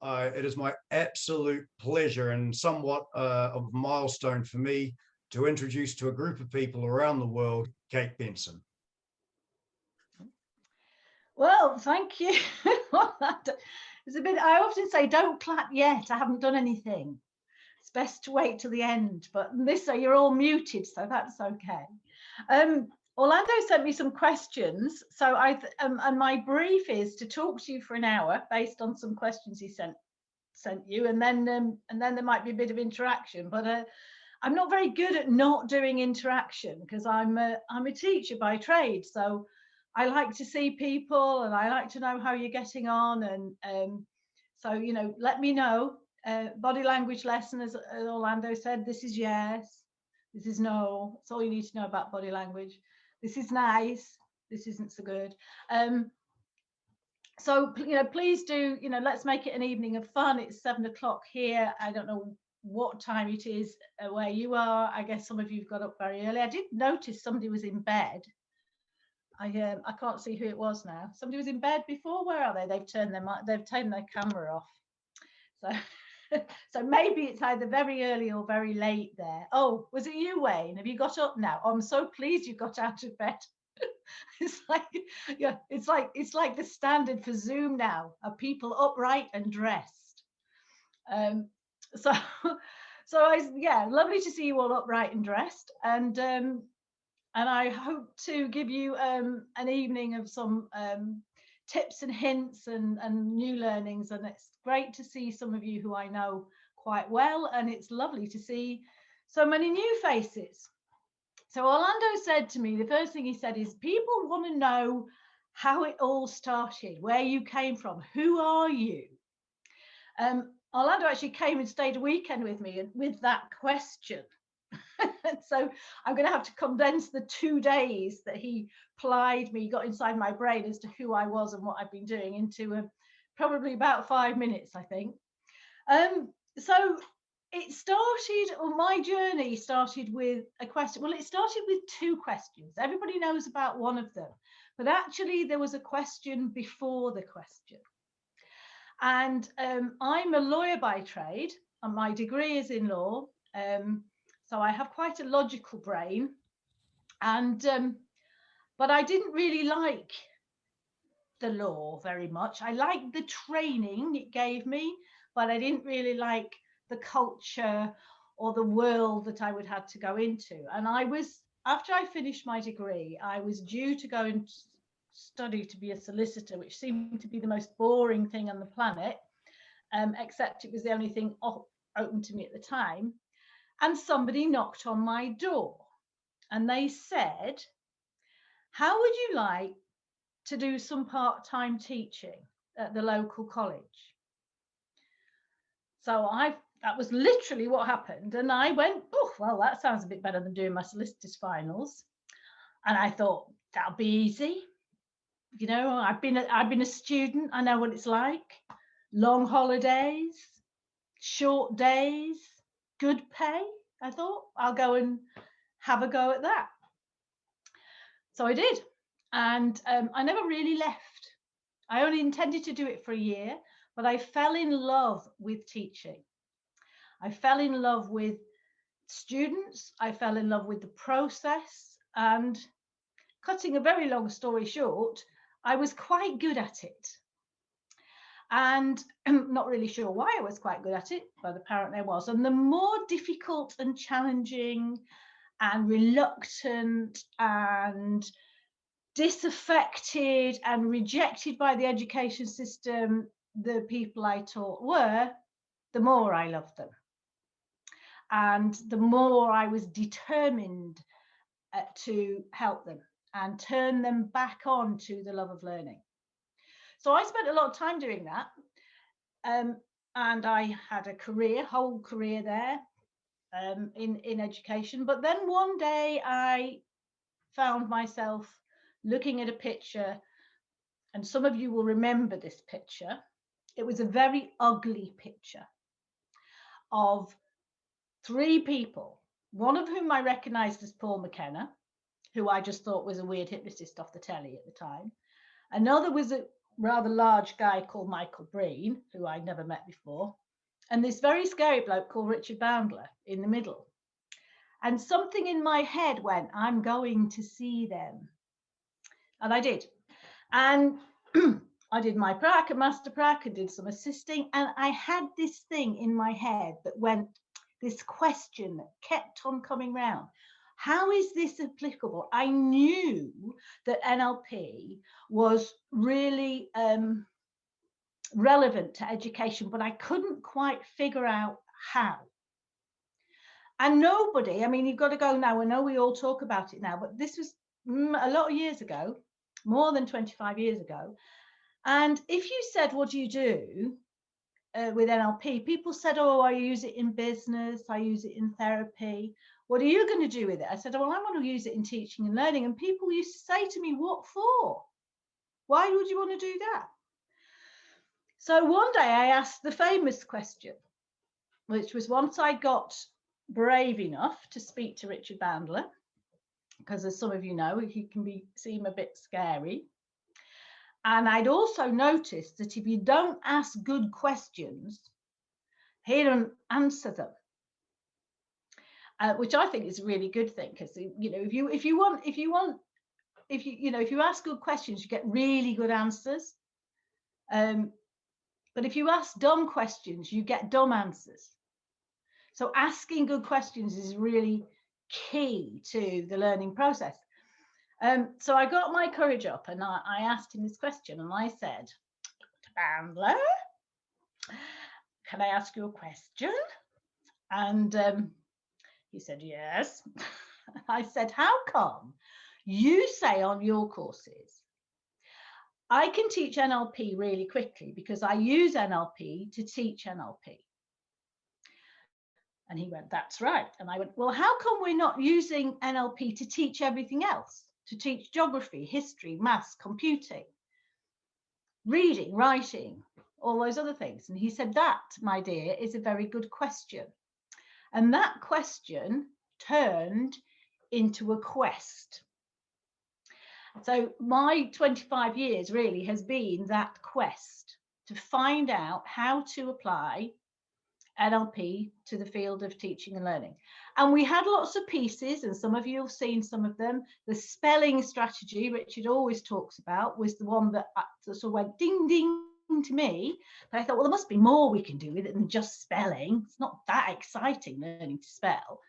it is my absolute pleasure and somewhat of a milestone for me to introduce to a group of people around the world, Kate Benson. Well, thank you. It's a bit, I often say, don't clap yet. I haven't done anything. It's best to wait till the end. But this, you're all muted, so that's okay. Orlando sent me some questions, so and my brief is to talk to you for an hour based on some questions he sent you, and then there might be a bit of interaction. But I'm not very good at not doing interaction because I'm a teacher by trade, so I like to see people and I like to know how you're getting on, and so let me know. Body language lesson, as Orlando said, this is yes, this is no. That's all you need to know about body language. This is nice, this isn't so good. So please do, let's make it an evening of fun. It's 7 o'clock here. I don't know what time it is where you are. I guess some of you've got up very early. I did notice somebody was in bed. I can't see who it was now. Somebody was in bed before. Where are they? They've turned their camera off. So maybe it's either very early or very late there. Oh, was it you, Wayne? Have you got up now? I'm so pleased you got out of bed. It's like the standard for Zoom now, are people upright and dressed. Lovely to see you all upright and dressed, and I hope to give you an evening of some tips and hints and new learnings, and it's great to see some of you who I know quite well, and it's lovely to see so many new faces. So Orlando said to me, the first thing he said is, people want to know how it all started, where you came from, who are you? Orlando actually came and stayed a weekend with me with that question. So I'm going to have to condense the 2 days that he plied me, got inside my brain as to who I was and what I've been doing, into probably about 5 minutes, I think. So it started, or my journey started with a question. Well, it started with 2 questions. Everybody knows about one of them, but actually there was a question before the question. And I'm a lawyer by trade, and my degree is in law. So I have quite a logical brain, and but I didn't really like the law very much. I liked the training it gave me, but I didn't really like the culture or the world that I would have to go into. And after I finished my degree, I was due to go and study to be a solicitor, which seemed to be the most boring thing on the planet, except it was the only thing open to me at the time. And somebody knocked on my door and they said, how would you like to do some part-time teaching at the local college? So that was literally what happened. And I went, oh, well, that sounds a bit better than doing my solicitor's finals. And I thought, that'll be easy. I've been a student. I know what it's like. Long holidays, short days, good pay. I thought, I'll go and have a go at that. So I did. And I never really left. I only intended to do it for a year, but I fell in love with teaching. I fell in love with students. I fell in love with the process. And cutting a very long story short, I was quite good at it. And I'm not really sure why I was quite good at it, but apparently I was. And the more difficult and challenging and reluctant and disaffected and rejected by the education system the people I taught were, the more I loved them. And the more I was determined to help them and turn them back on to the love of learning. So I spent a lot of time doing that. And I had a whole career there in education. But then one day I found myself looking at a picture, and some of you will remember this picture. It was a very ugly picture of 3 people, one of whom I recognized as Paul McKenna, who I just thought was a weird hypnotist off the telly at the time. Another was rather large guy called Michael Breen, who I'd never met before, and this very scary bloke called Richard Bandler in the middle. And something in my head went, I'm going to see them. And I did. And I did my prac and master prac and did some assisting. And I had this thing in my head that went, this question that kept on coming round. How is this applicable? I knew that NLP was really relevant to education, but I couldn't quite figure out how. And nobody, I mean, you've got to go now. I know we all talk about it now, but this was a lot of years ago, more than 25 years ago. And if you said, what do you do with NLP? People said, oh, I use it in business. I use it in therapy. What are you going to do with it? I said, well, I want to use it in teaching and learning. And people used to say to me, what for? Why would you want to do that? So one day I asked the famous question, which was once I got brave enough to speak to Richard Bandler, because as some of you know, he can seem a bit scary. And I'd also noticed that if you don't ask good questions, he don't answer them, which I think is a really good thing, because you know, if you ask good questions, you get really good answers. But if you ask dumb questions, you get dumb answers. So asking good questions is really key to the learning process. So I got my courage up and I asked him this question, and I said, Bandler, can I ask you a question? And he said, yes. I said, how come you say on your courses, I can teach NLP really quickly because I use NLP to teach NLP? And he went, that's right. And I went, well, how come we're not using NLP to teach everything else? To teach geography, history, maths, computing, reading, writing, all those other things? And he said, that, my dear, is a very good question. And that question turned into a quest. So my 25 years really has been that quest to find out how to apply NLP to the field of teaching and learning. And we had lots of pieces, and some of you have seen some of them. The spelling strategy Richard always talks about was the one that sort of went ding ding to me. But I thought, well, there must be more we can do with it than just spelling. It's not that exciting learning to spell.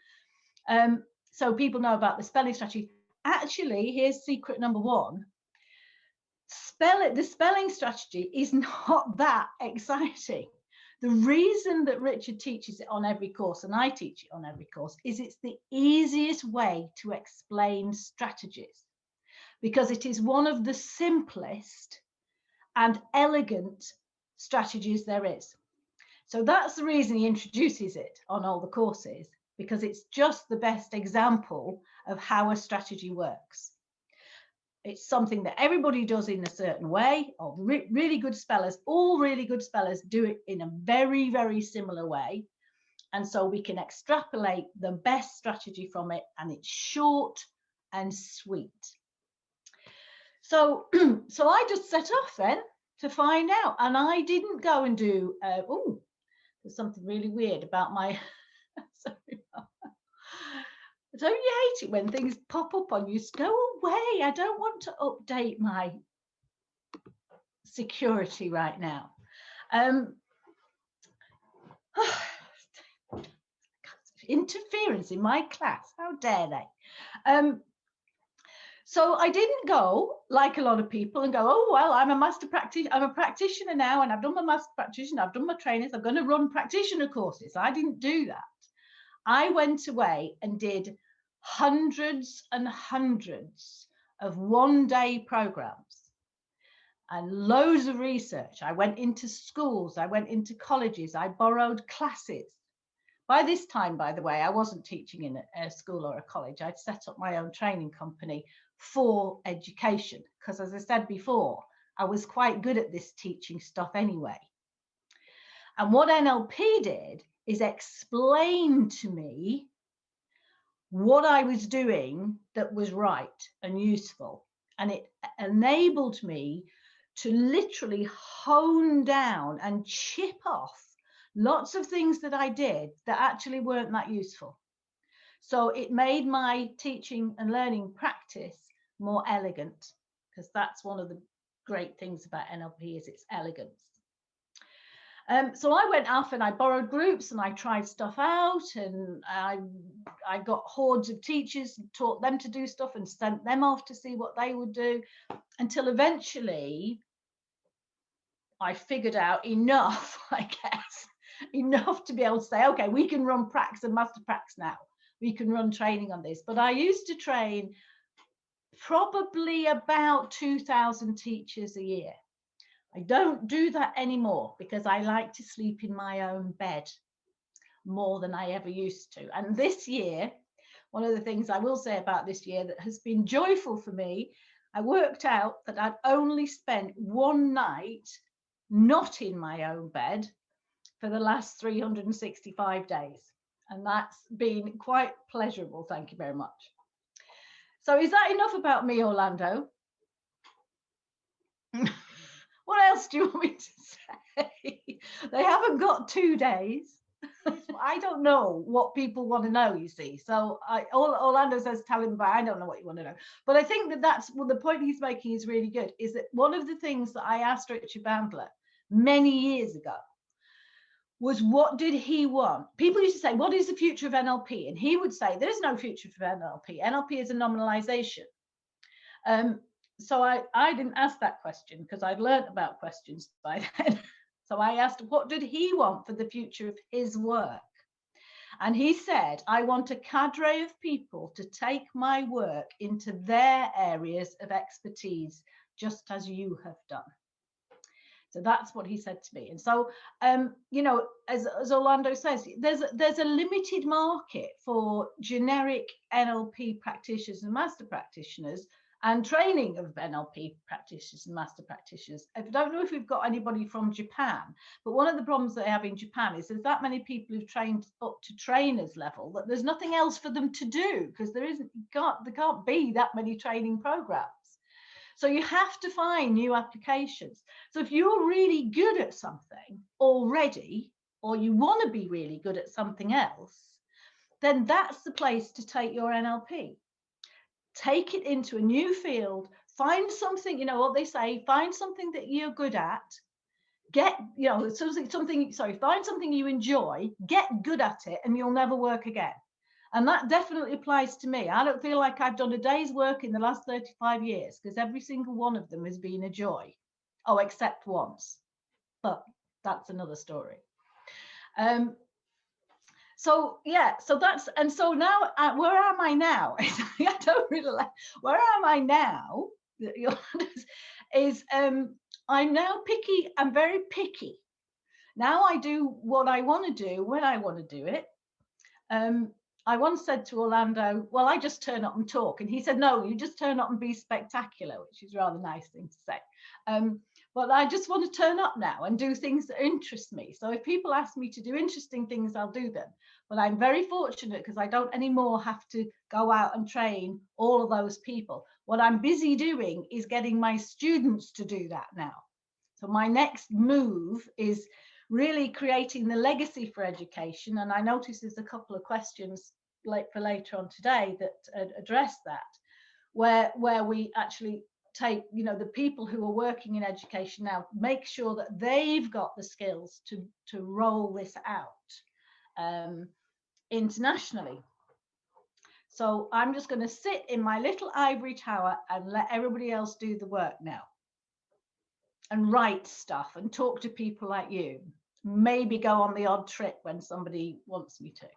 So people know about the spelling strategy. Actually, here's secret number one. The spelling strategy is not that exciting. The reason that Richard teaches it on every course, and I teach it on every course, is it's the easiest way to explain strategies, because it is one of the simplest and elegant strategies there is. So that's the reason he introduces it on all the courses, because it's just the best example of how a strategy works. It's something that everybody does in a certain way. Really good spellers, all really good spellers do it in a very, very similar way. And so we can extrapolate the best strategy from it, and it's short and sweet. So, so I just set off then to find out. And I didn't go and do, there's something really weird about my, sorry. Don't you hate it when things pop up on you? Go away. I don't want to update my security right now. Interference in my class. How dare they? So I didn't go like a lot of people and go, oh, well, I'm a practitioner now, and I've done my master practitioner, I've done my trainings, I'm going to run practitioner courses. I didn't do that. I went away and did hundreds and hundreds of one-day programs and loads of research. I went into schools, I went into colleges, I borrowed classes. By this time, by the way, I wasn't teaching in a school or a college. I'd set up my own training company for education, because as I said before, I was quite good at this teaching stuff anyway. And what NLP did is explain to me what I was doing that was right and useful. And it enabled me to literally hone down and chip off lots of things that I did that actually weren't that useful. So it made my teaching and learning practice more elegant, because that's one of the great things about NLP is its elegance. So I went off and I borrowed groups and I tried stuff out, and I got hordes of teachers and taught them to do stuff and sent them off to see what they would do, until eventually I figured out enough, I guess, enough to be able to say, okay, we can run pracs and master pracs now. We can run training on this. But I used to train probably about 2,000 teachers a year. I don't do that anymore because I like to sleep in my own bed more than I ever used to. And this year, one of the things I will say about this year that has been joyful for me, I worked out that I'd only spent one night not in my own bed for the last 365 days. And that's been quite pleasurable. Thank you very much. So is that enough about me, Orlando? What else do you want me to say? They haven't got 2 days. I don't know what people want to know, you see. So Orlando says, tell him about, I don't know what you want to know. But I think that that's, well, the point he's making is really good, is that one of the things that I asked Dr Bandler many years ago was, what did he want? People used to say, what is the future of NLP? And he would say, there's no future for NLP. NLP is a nominalization. So I didn't ask that question because I'd learned about questions by then. So I asked, what did he want for the future of his work? And he said, I want a cadre of people to take my work into their areas of expertise, just as you have done. So that's what he said to me. And so, you know, as Orlando says, there's a limited market for generic NLP practitioners and master practitioners, and training of NLP practitioners and master practitioners. I don't know if we've got anybody from Japan, but one of the problems they have in Japan is there's that many people who've trained up to trainers level that there's nothing else for them to do, because there can't be that many training programs. So you have to find new applications. So if you're really good at something already, or you want to be really good at something else, then that's the place to take your NLP. Take it into a new field, find something, you know what they say, find something that you're good at, find something you enjoy, get good at it, and you'll never work again. And that definitely applies to me. I don't feel like I've done a day's work in the last 35 years, because every single one of them has been a joy. Oh, except once, but that's another story. So yeah, so that's, and so now, where am I now? I don't really like, where am I now? Is I'm now picky. I'm very picky. Now I do what I want to do when I want to do it. I once said to Orlando, well, I just turn up and talk. And he said, no, you just turn up and be spectacular, which is a rather nice thing to say. But I just want to turn up now and do things that interest me. So if people ask me to do interesting things, I'll do them. But I'm very fortunate because I don't anymore have to go out and train all of those people. What I'm busy doing is getting my students to do that now. So my next move is really creating the legacy for education. And I noticed there's a couple of questions for later on today that address that, where we actually take, you know, the people who are working in education now, make sure that they've got the skills to roll this out internationally. So I'm just going to sit in my little ivory tower and let everybody else do the work now, and write stuff and talk to people like you, maybe go on the odd trip when somebody wants me to.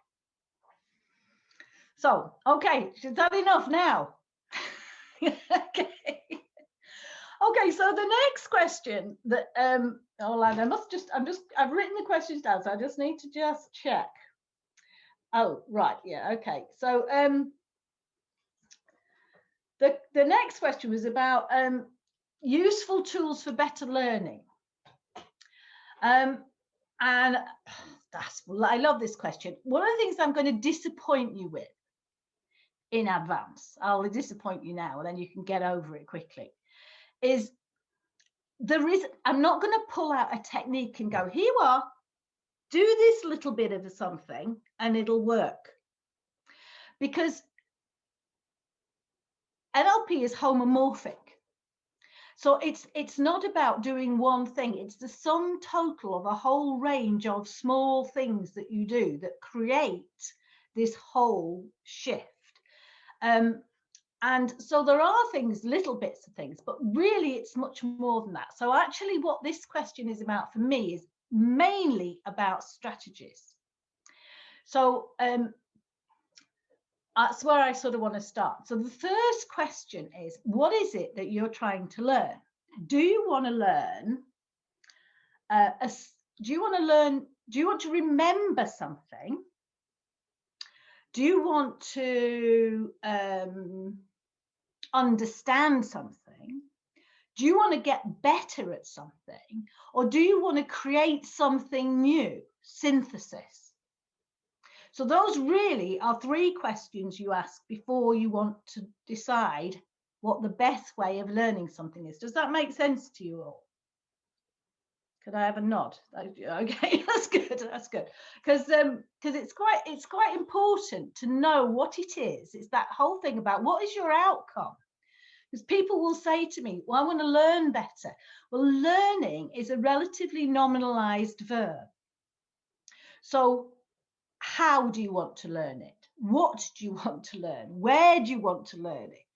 So, okay, is that enough now? Okay. Okay, so the next question that Orlando, I've written the questions down, so I just need to just check. Oh, right, yeah, okay. So the next question was about useful tools for better learning. And I love this question. One of the things I'm going to disappoint you with in advance, I'll disappoint you now, and then you can get over it quickly, is I'm not going to pull out a technique and go, here you are, do this little bit of something and it'll work. Because NLP is homomorphic. So it's not about doing one thing. It's the sum total of a whole range of small things that you do that create this whole shift. And so there are things, little bits of things, but really it's much more than that. So actually what this question is about for me is mainly about strategies. So that's where I sort of want to start. So the first question is, what is it that you're trying to learn? Do you want to learn? Do you want to remember something? Do you want to understand something? Do you want to get better at something? Or do you want to create something new? Synthesis. So those really are three questions you ask before you want to decide what the best way of learning something is. Does that make sense to you all? Could I have a nod? Okay, that's good. That's good. Because it's quite important to know what it is. It's that whole thing about what is your outcome. Because people will say to me, well, I want to learn better. Well, learning is a relatively nominalized verb. So how do you want to learn it? What do you want to learn? Where do you want to learn it?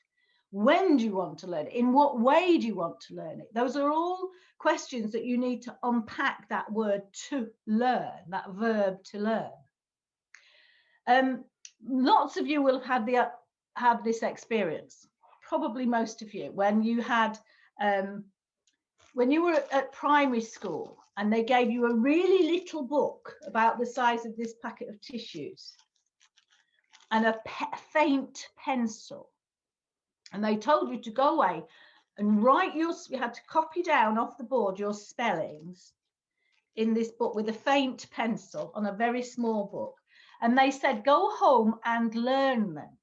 When do you want to learn it? In what way do you want to learn it? Those are all questions that you need to unpack that word to learn, that verb to learn. Lots of you will have had this experience, probably most of you, when you were at primary school and they gave you a really little book about the size of this packet of tissues and a faint pencil. And they told you to go away and you had to copy down off the board your spellings in this book with a faint pencil on a very small book. And they said, go home and learn them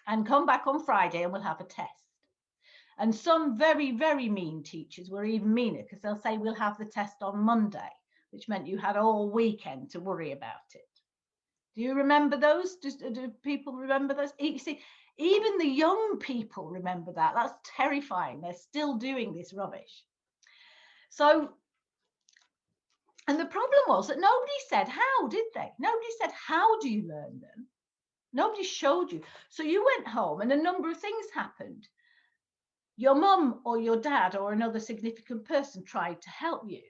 and come back on Friday and we'll have a test. And some very, very mean teachers were even meaner because they'll say, we'll have the test on Monday, which meant you had all weekend to worry about it. Do you remember those? Do people remember those? You see, even the young people remember that. That's terrifying. They're still doing this rubbish. So, and the problem was that nobody said how, did they? Nobody said, how do you learn them? Nobody showed you. So you went home and a number of things happened. Your mum or your dad or another significant person tried to help you.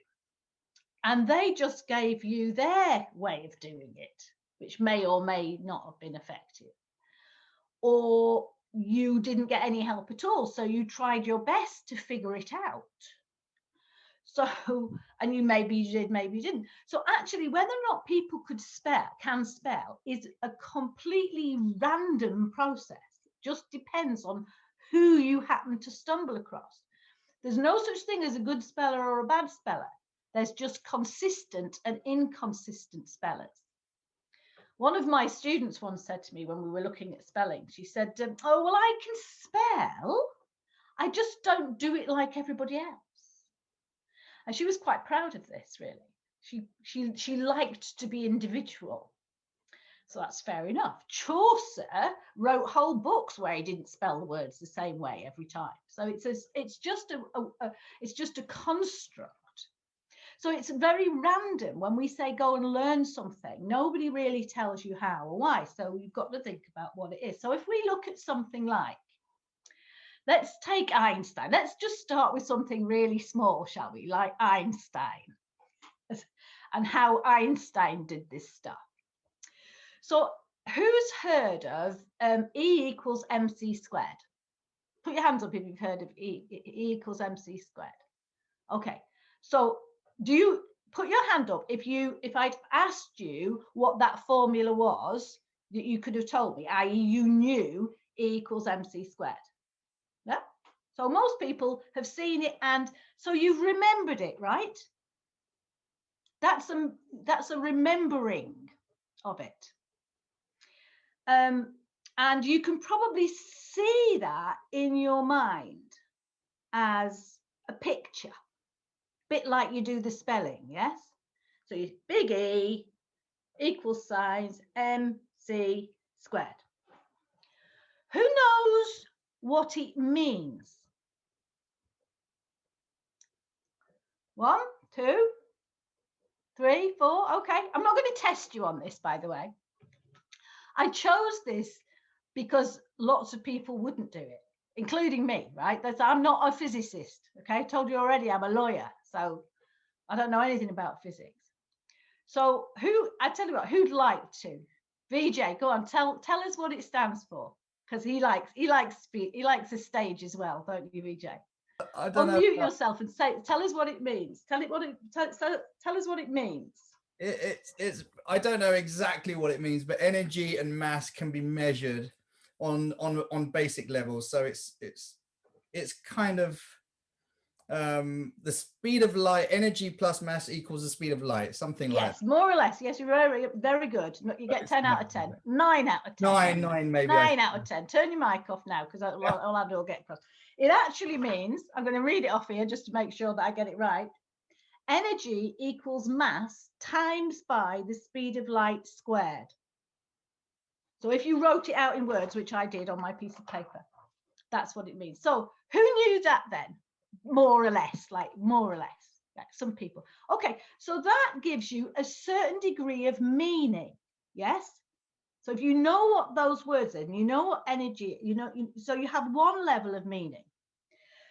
And they just gave you their way of doing it, which may or may not have been effective. Or you didn't get any help at all, so you tried your best to figure it out. So, and maybe you did, maybe you didn't. So actually, whether or not people can spell is a completely random process. It just depends on who you happen to stumble across. There's no such thing as a good speller or a bad speller. There's just consistent and inconsistent spellers. One of my students once said to me when we were looking at spelling, she said, oh, well, I can spell. I just don't do it like everybody else. And she was quite proud of this, really. She liked to be individual. So that's fair enough. Chaucer wrote whole books where he didn't spell the words the same way every time. So it's just a construct. So it's very random when we say go and learn something. Nobody really tells you how or why. So you've got to think about what it is. So if we look at something like, let's take Einstein. Let's just start with something really small, shall we? Like Einstein and how Einstein did this stuff. So who's heard of E equals MC squared? Put your hands up if you've heard of E equals MC squared. Okay, so do you put your hand up if I'd asked you what that formula was that you could have told me, i.e. you knew E equals MC squared? Yeah? So most people have seen it and so you've remembered it, right? That's a remembering of it. And you can probably see that in your mind as a picture, bit like you do the spelling, yes? So you big E equals signs MC squared. Who knows what it means? 1, 2, 3, 4. Okay, I'm not going to test you on this, by the way. I chose this because lots of people wouldn't do it, including me, right? I'm not a physicist, okay? I told you already I'm a lawyer, so I don't know anything about physics. So I tell you what, who'd like to? VJ, go on, tell us what it stands for, because he likes the stage as well, don't you, VJ? I don't know. Unmute yourself and tell us what it means. Tell us what it means. It's I don't know exactly what it means, but energy and mass can be measured on basic levels. So it's kind of the speed of light. Energy plus mass equals the speed of light, something like that. Yes, more or less. Yes, you're very, very good. You get 10 out of 10. 9 out of 10. 9 maybe. 9 out of 10. Turn your mic off now, because Orlando will get across. It actually means, I'm going to read it off here just to make sure that I get it right. Energy equals mass times by the speed of light squared. So if you wrote it out in words, which I did on my piece of paper, that's what it means. So who knew that then? More or less, some people. Okay, so that gives you a certain degree of meaning, yes? So if you know what those words are, and you know what energy, so you have one level of meaning.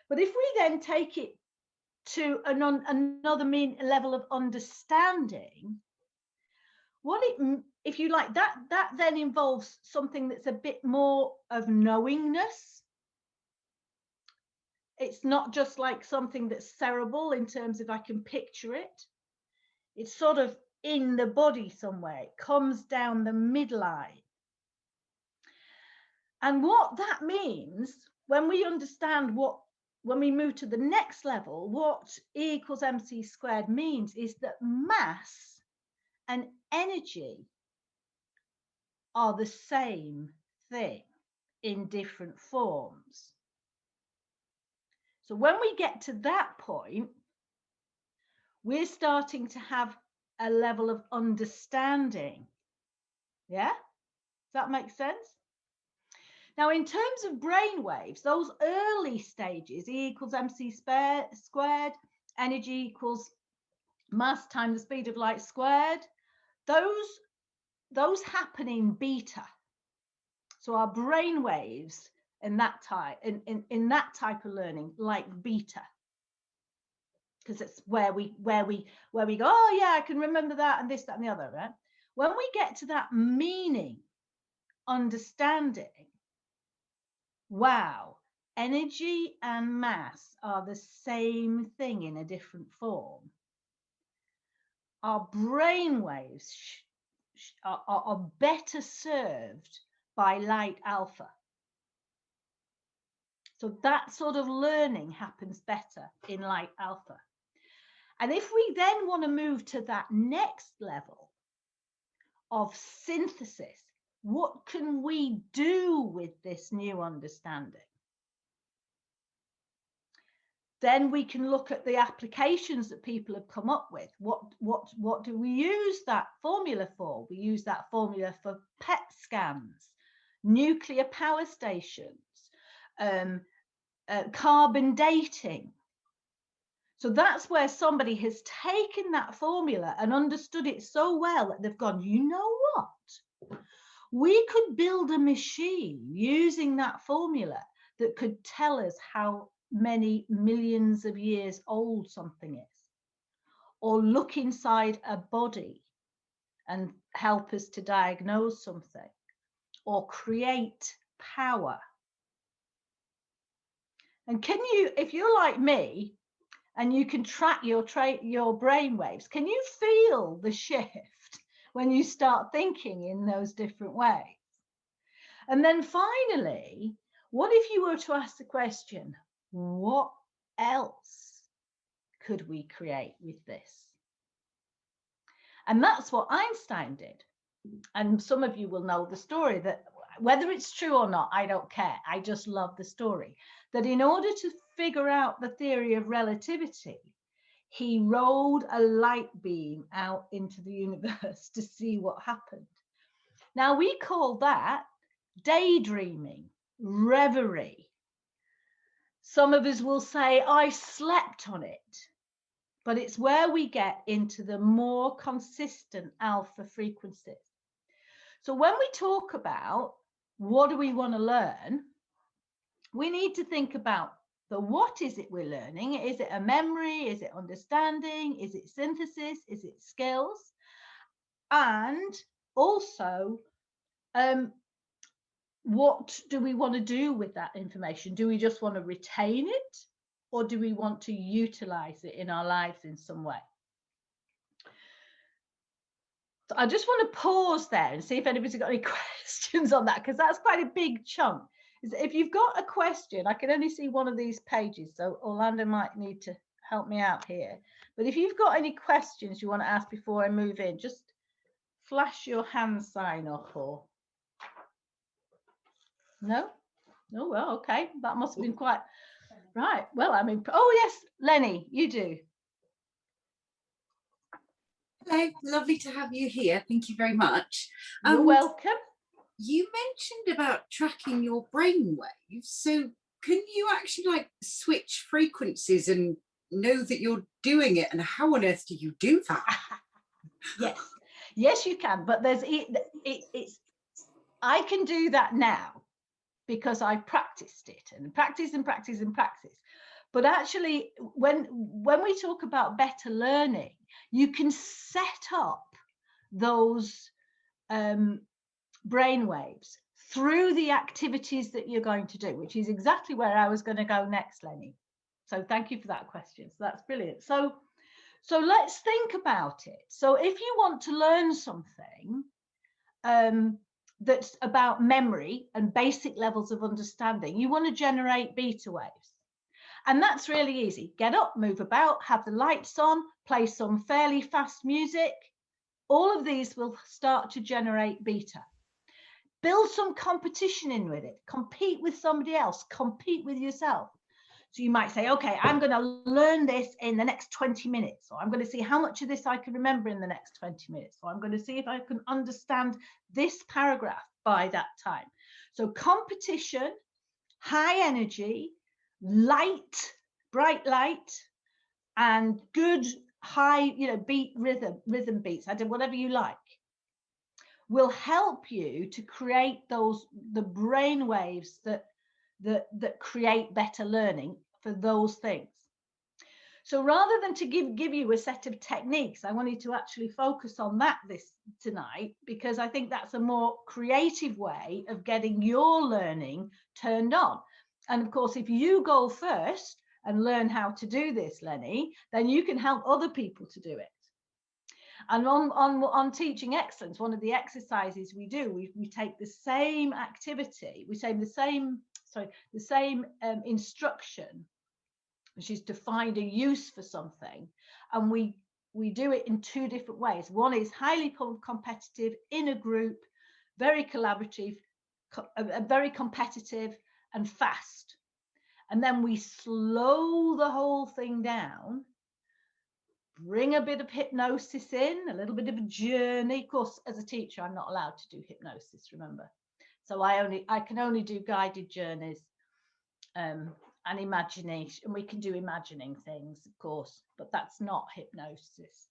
But if we then take it to another level of understanding, if you like, that then involves something that's a bit more of knowingness. It's not just like something that's cerebral in terms of I can picture it. It's sort of in the body somewhere. It comes down the midline. And what that means, when we understand when we move to the next level, what E equals MC squared means is that mass and energy are the same thing in different forms. So when we get to that point, we're starting to have a level of understanding. Yeah? Does that make sense? Now, in terms of brain waves, those early stages, E equals MC squared, energy equals mass times the speed of light squared, those happen in beta. So our brain waves in that type of learning, like beta, because it's where we go, oh yeah, I can remember that and this, that, and the other, right? When we get to that meaning, understanding, wow, energy and mass are the same thing in a different form. Our brain waves are better served by light alpha. So that sort of learning happens better in light alpha. And if we then want to move to that next level of synthesis, what can we do with this new understanding? Then we can look at the applications that people have come up with. What do we use that formula for? We use that formula for PET scans, nuclear power stations, carbon dating. So that's where somebody has taken that formula and understood it so well that they've gone, you know what? We could build a machine using that formula that could tell us how many millions of years old something is, or look inside a body and help us to diagnose something, or create power. And can you, if you're like me, and you can track your brain waves, can you feel the shift when you start thinking in those different ways? And then finally, what if you were to ask the question, what else could we create with this? And that's what Einstein did. And some of you will know the story that whether it's true or not, I don't care. I just love the story. That in order to figure out the theory of relativity, he rolled a light beam out into the universe to see what happened. Now, we call that daydreaming, reverie. Some of us will say, I slept on it. But it's where we get into the more consistent alpha frequencies. So when we talk about what do we want to learn, we need to think about the what is it we're learning? Is it a memory? Is it understanding? Is it synthesis? Is it skills? And also, what do we want to do with that information? Do we just want to retain it? Or do we want to utilize it in our lives in some way? So I just want to pause there and see if anybody's got any questions on that, because that's quite a big chunk. If you've got a question, I can only see one of these pages, so Orlando might need to help me out here. But if you've got any questions you want to ask before I move in, just flash your hand sign up, or no? Oh, well, okay. That must have been quite... Right. Well, I mean, oh, yes, Lenny, you do. Hello, lovely to have you here. Thank you very much. You're welcome. You mentioned about tracking your brain waves. So can you actually like switch frequencies and know that you're doing it? And how on earth do you do that? Yes, yes, you can. But there's I can do that now because I practiced it and practice and practice and practice. But actually, when we talk about better learning, you can set up those brain waves through the activities that you're going to do, which is exactly where I was going to go next, Lenny. So thank you for that question. So that's brilliant. So let's think about it. So if you want to learn something that's about memory and basic levels of understanding, you want to generate beta waves. And that's really easy. Get up, move about, have the lights on, play some fairly fast music. All of these will start to generate beta. Build some competition in with it. Compete with somebody else. Compete with yourself. So you might say, okay, I'm going to learn this in the next 20 minutes, or I'm going to see how much of this I can remember in the next 20 minutes, or I'm going to see if I can understand this paragraph by that time. So competition, high energy, light, bright light, and good high, beat rhythm beats, whatever you like, will help you to create the brain waves that create better learning for those things. So rather than to give you a set of techniques, I wanted to actually focus on that tonight, because I think that's a more creative way of getting your learning turned on. And of course, if you go first and learn how to do this, Lenny, then you can help other people to do it. And on teaching excellence, one of the exercises we do, we take the same activity, we say the same instruction, which is to find a use for something, and we do it in two different ways. One is highly competitive in a group, very collaborative, very competitive and fast. And then we slow the whole thing down, bring a bit of hypnosis in, a little bit of a journey. Of course, as a teacher, I'm not allowed to do hypnosis, remember. So I can only do guided journeys and imagination. And we can do imagining things, of course, but that's not hypnosis.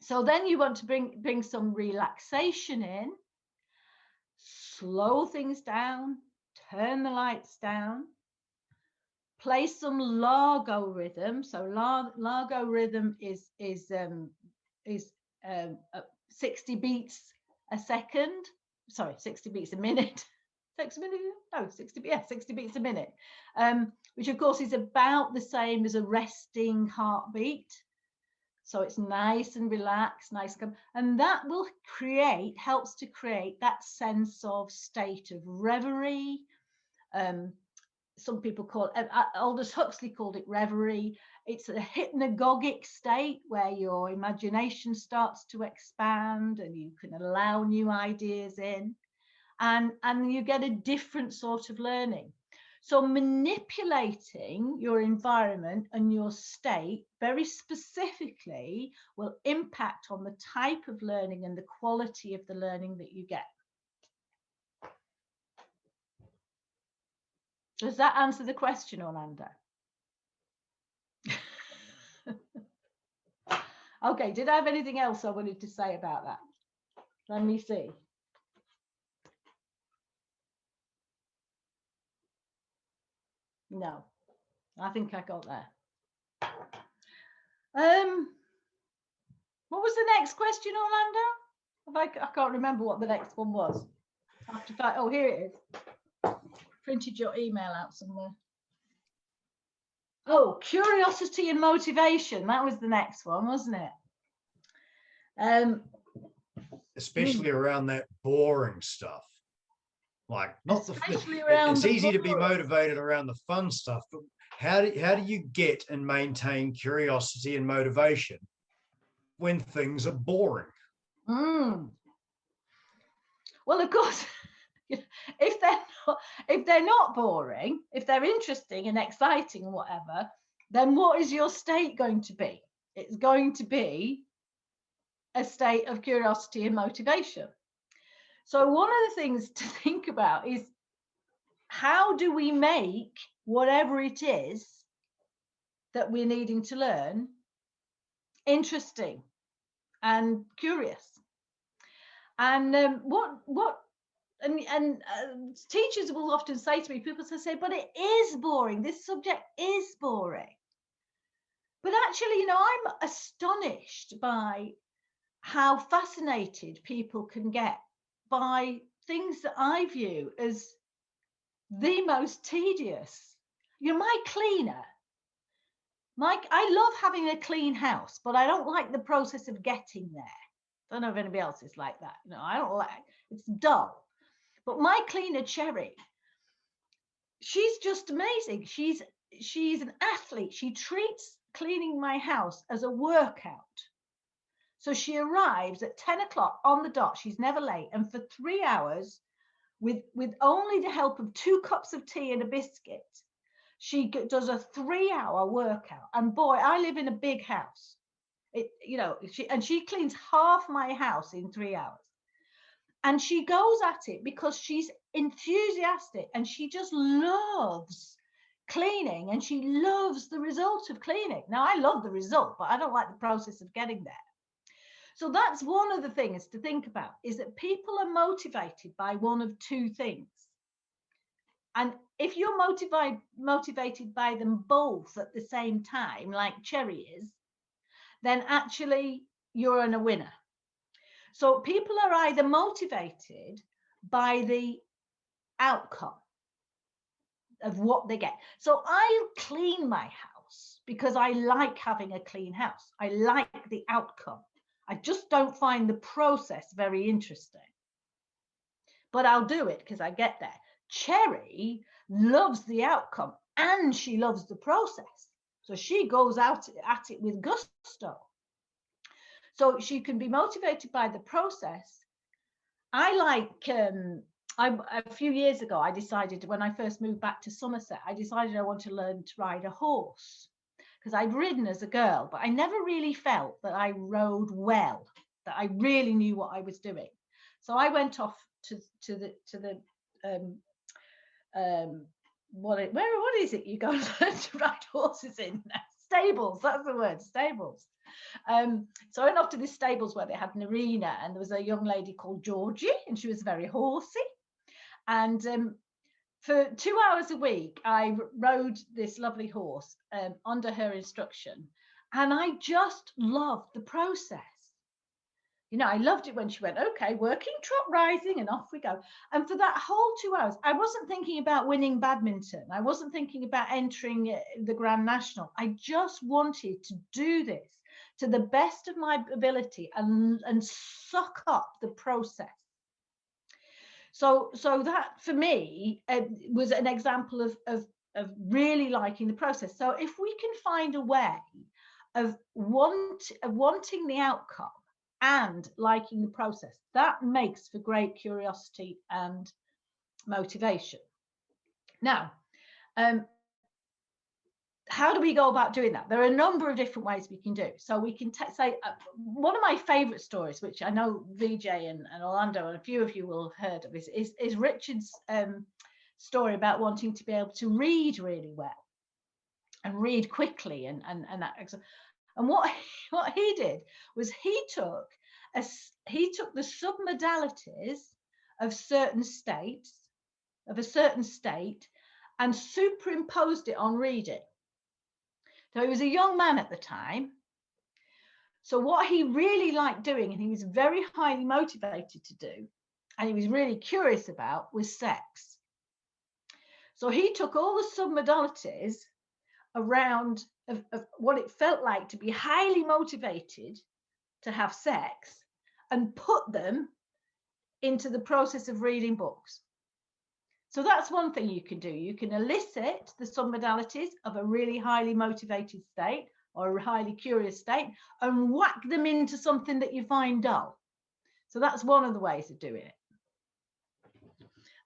So then you want to bring some relaxation in, slow things down, turn the lights down, play some Largo rhythm. So Largo rhythm is 60 beats a second. Sorry, 60 beats a minute. 60 beats a minute. Which of course is about the same as a resting heartbeat. So it's nice and relaxed, and that will helps to create that sense of state of reverie, some people call it, Aldous Huxley called it reverie. It's a hypnagogic state where your imagination starts to expand and you can allow new ideas in, and you get a different sort of learning. So manipulating your environment and your state very specifically will impact on the type of learning and the quality of the learning that you get. Does that answer the question, Orlando? Okay, did I have anything else I wanted to say about that? Let me see. No, I think I got there. What was the next question, Orlando? I can't remember what the next one was. I have to find, oh, here it is. Printed your email out somewhere. Oh, curiosity and motivation. That was the next one, wasn't it? Especially around that boring stuff. Like, not especially the, around it's the easy to be boring. motivated around the fun stuff, but how do you get and maintain curiosity and motivation when things are boring? Well, of course, if they're not boring, if they're interesting and exciting and whatever, then what is your state going to be? It's going to be a state of curiosity and motivation. So one of the things to think about is, how do we make whatever it is that we're needing to learn interesting and curious? And teachers will often say to me, people say, but it is boring. This subject is boring. But actually, you know, I'm astonished by how fascinated people can get by things that I view as the most tedious. You know, my cleaner, I love having a clean house, but I don't like the process of getting there. I don't know if anybody else is like that. You know, I don't like, it's dull. But my cleaner, Cherry, she's just amazing. She's an athlete. She treats cleaning my house as a workout. So she arrives at 10 o'clock on the dot. She's never late. And for 3 hours, with only the help of 2 cups of tea and a biscuit, she does a 3-hour workout. And boy, I live in a big house. She cleans half my house in 3 hours. And she goes at it because she's enthusiastic and she just loves cleaning and she loves the result of cleaning. Now, I love the result, but I don't like the process of getting there. So that's one of the things to think about, is that people are motivated by one of 2 things. And if you're motivated by them both at the same time, like Cherry is, then actually you're a winner. So people are either motivated by the outcome of what they get. So I clean my house because I like having a clean house. I like the outcome. I just don't find the process very interesting. But I'll do it because I get there. Cherry loves the outcome and she loves the process. So she goes out at it with gusto. So she can be motivated by the process. I like, a few years ago, I decided, when I first moved back to Somerset, I decided I wanted to learn to ride a horse, because I'd ridden as a girl, but I never really felt that I rode well, that I really knew what I was doing. So I went off to the what is it you go and learn to ride horses in? Stables, that's the word, stables. So I went off to this stables where they had an arena, and there was a young lady called Georgie, and she was very horsey. And for 2 hours a week, I rode this lovely horse under her instruction, and I just loved the process. You know, I loved it when she went, okay, working, trot, rising, and off we go. And for that whole 2 hours, I wasn't thinking about winning badminton. I wasn't thinking about entering the Grand National. I just wanted to do this to the best of my ability and suck up the process. So that, for me, was an example of really liking the process. So if we can find a way of wanting the outcome and liking the process, that makes for great curiosity and motivation. Now, how do we go about doing that? There are a number of different ways we can do. So we can say, one of my favorite stories, which I know VJ and Orlando and a few of you will have heard of, is Richard's story about wanting to be able to read really well and read quickly and that. And what he did was he took the submodalities of certain states, of a certain state, and superimposed it on reading. So he was a young man at the time. So what he really liked doing, and he was very highly motivated to do, and he was really curious about, was sex. So he took all the submodalities around of what it felt like to be highly motivated to have sex and put them into the process of reading books. So that's one thing you can do. You can elicit the submodalities of a really highly motivated state or a highly curious state and whack them into something that you find dull. So that's one of the ways of doing it.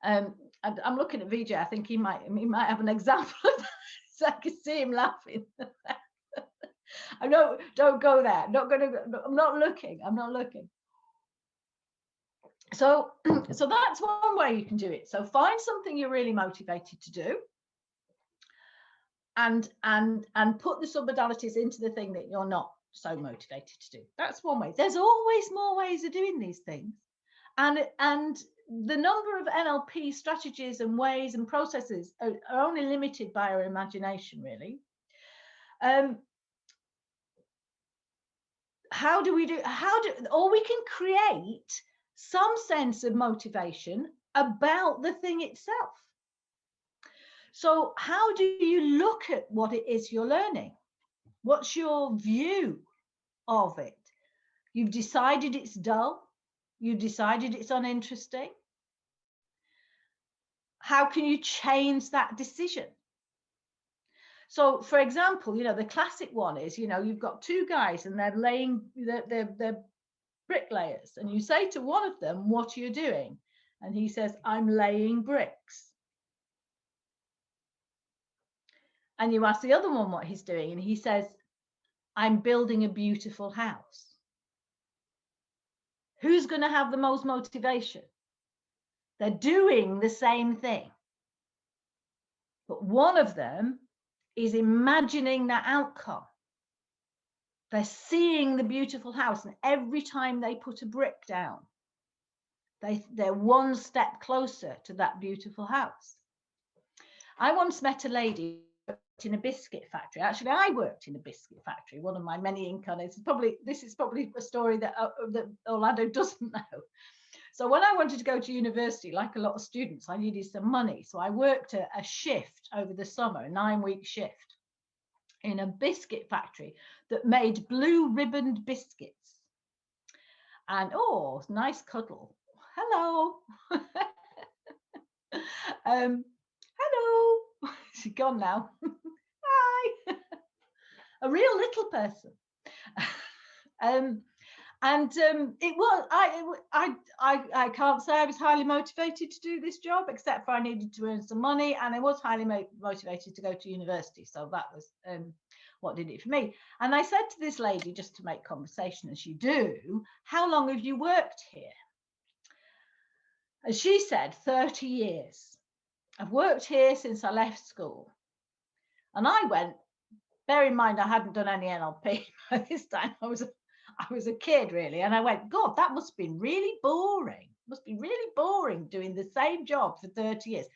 I'm looking at VJ. I think he might have an example of that. So I can see him laughing. I know, don't go there. I'm not looking. So that's one way you can do it. So find something you're really motivated to do and put the submodalities into the thing that you're not so motivated to do. That's one way. There's always more ways of doing these things. And the number of NLP strategies and ways and processes are only limited by our imagination, really. Or we can create some sense of motivation about the thing itself. So how do you look at what it is you're learning? What's your view of it? You've decided it's dull. You've decided it's uninteresting. How can you change that decision? So, for example, the classic one is, you've got two guys and they're bricklayers, and you say to one of them, "What are you doing?" And he says, "I'm laying bricks." And you ask the other one what he's doing, and he says, "I'm building a beautiful house." Who's going to have the most motivation? They're doing the same thing, but one of them is imagining that outcome. They're seeing the beautiful house, and every time they put a brick down, they're one step closer to that beautiful house. I once met a lady who worked in a biscuit factory. Actually, I worked in a biscuit factory, one of my many incarnations. This is probably a story that Orlando doesn't know. So when I wanted to go to university, like a lot of students, I needed some money. So I worked a shift over the summer, a 9-week shift, in a biscuit factory that made blue ribboned biscuits. And nice cuddle. Hello. Hello. She's gone now. Hi. A real little person. It was, I can't say I was highly motivated to do this job, except for I needed to earn some money, and I was highly motivated to go to university. So that was what did it for me. And I said to this lady, just to make conversation as you do, "How long have you worked here?" And she said, 30 years. I've worked here since I left school. And I went, bear in mind, I hadn't done any NLP by this time. I was a kid, really. And I went, God, that must have been really boring. Must be really boring doing the same job for 30 years.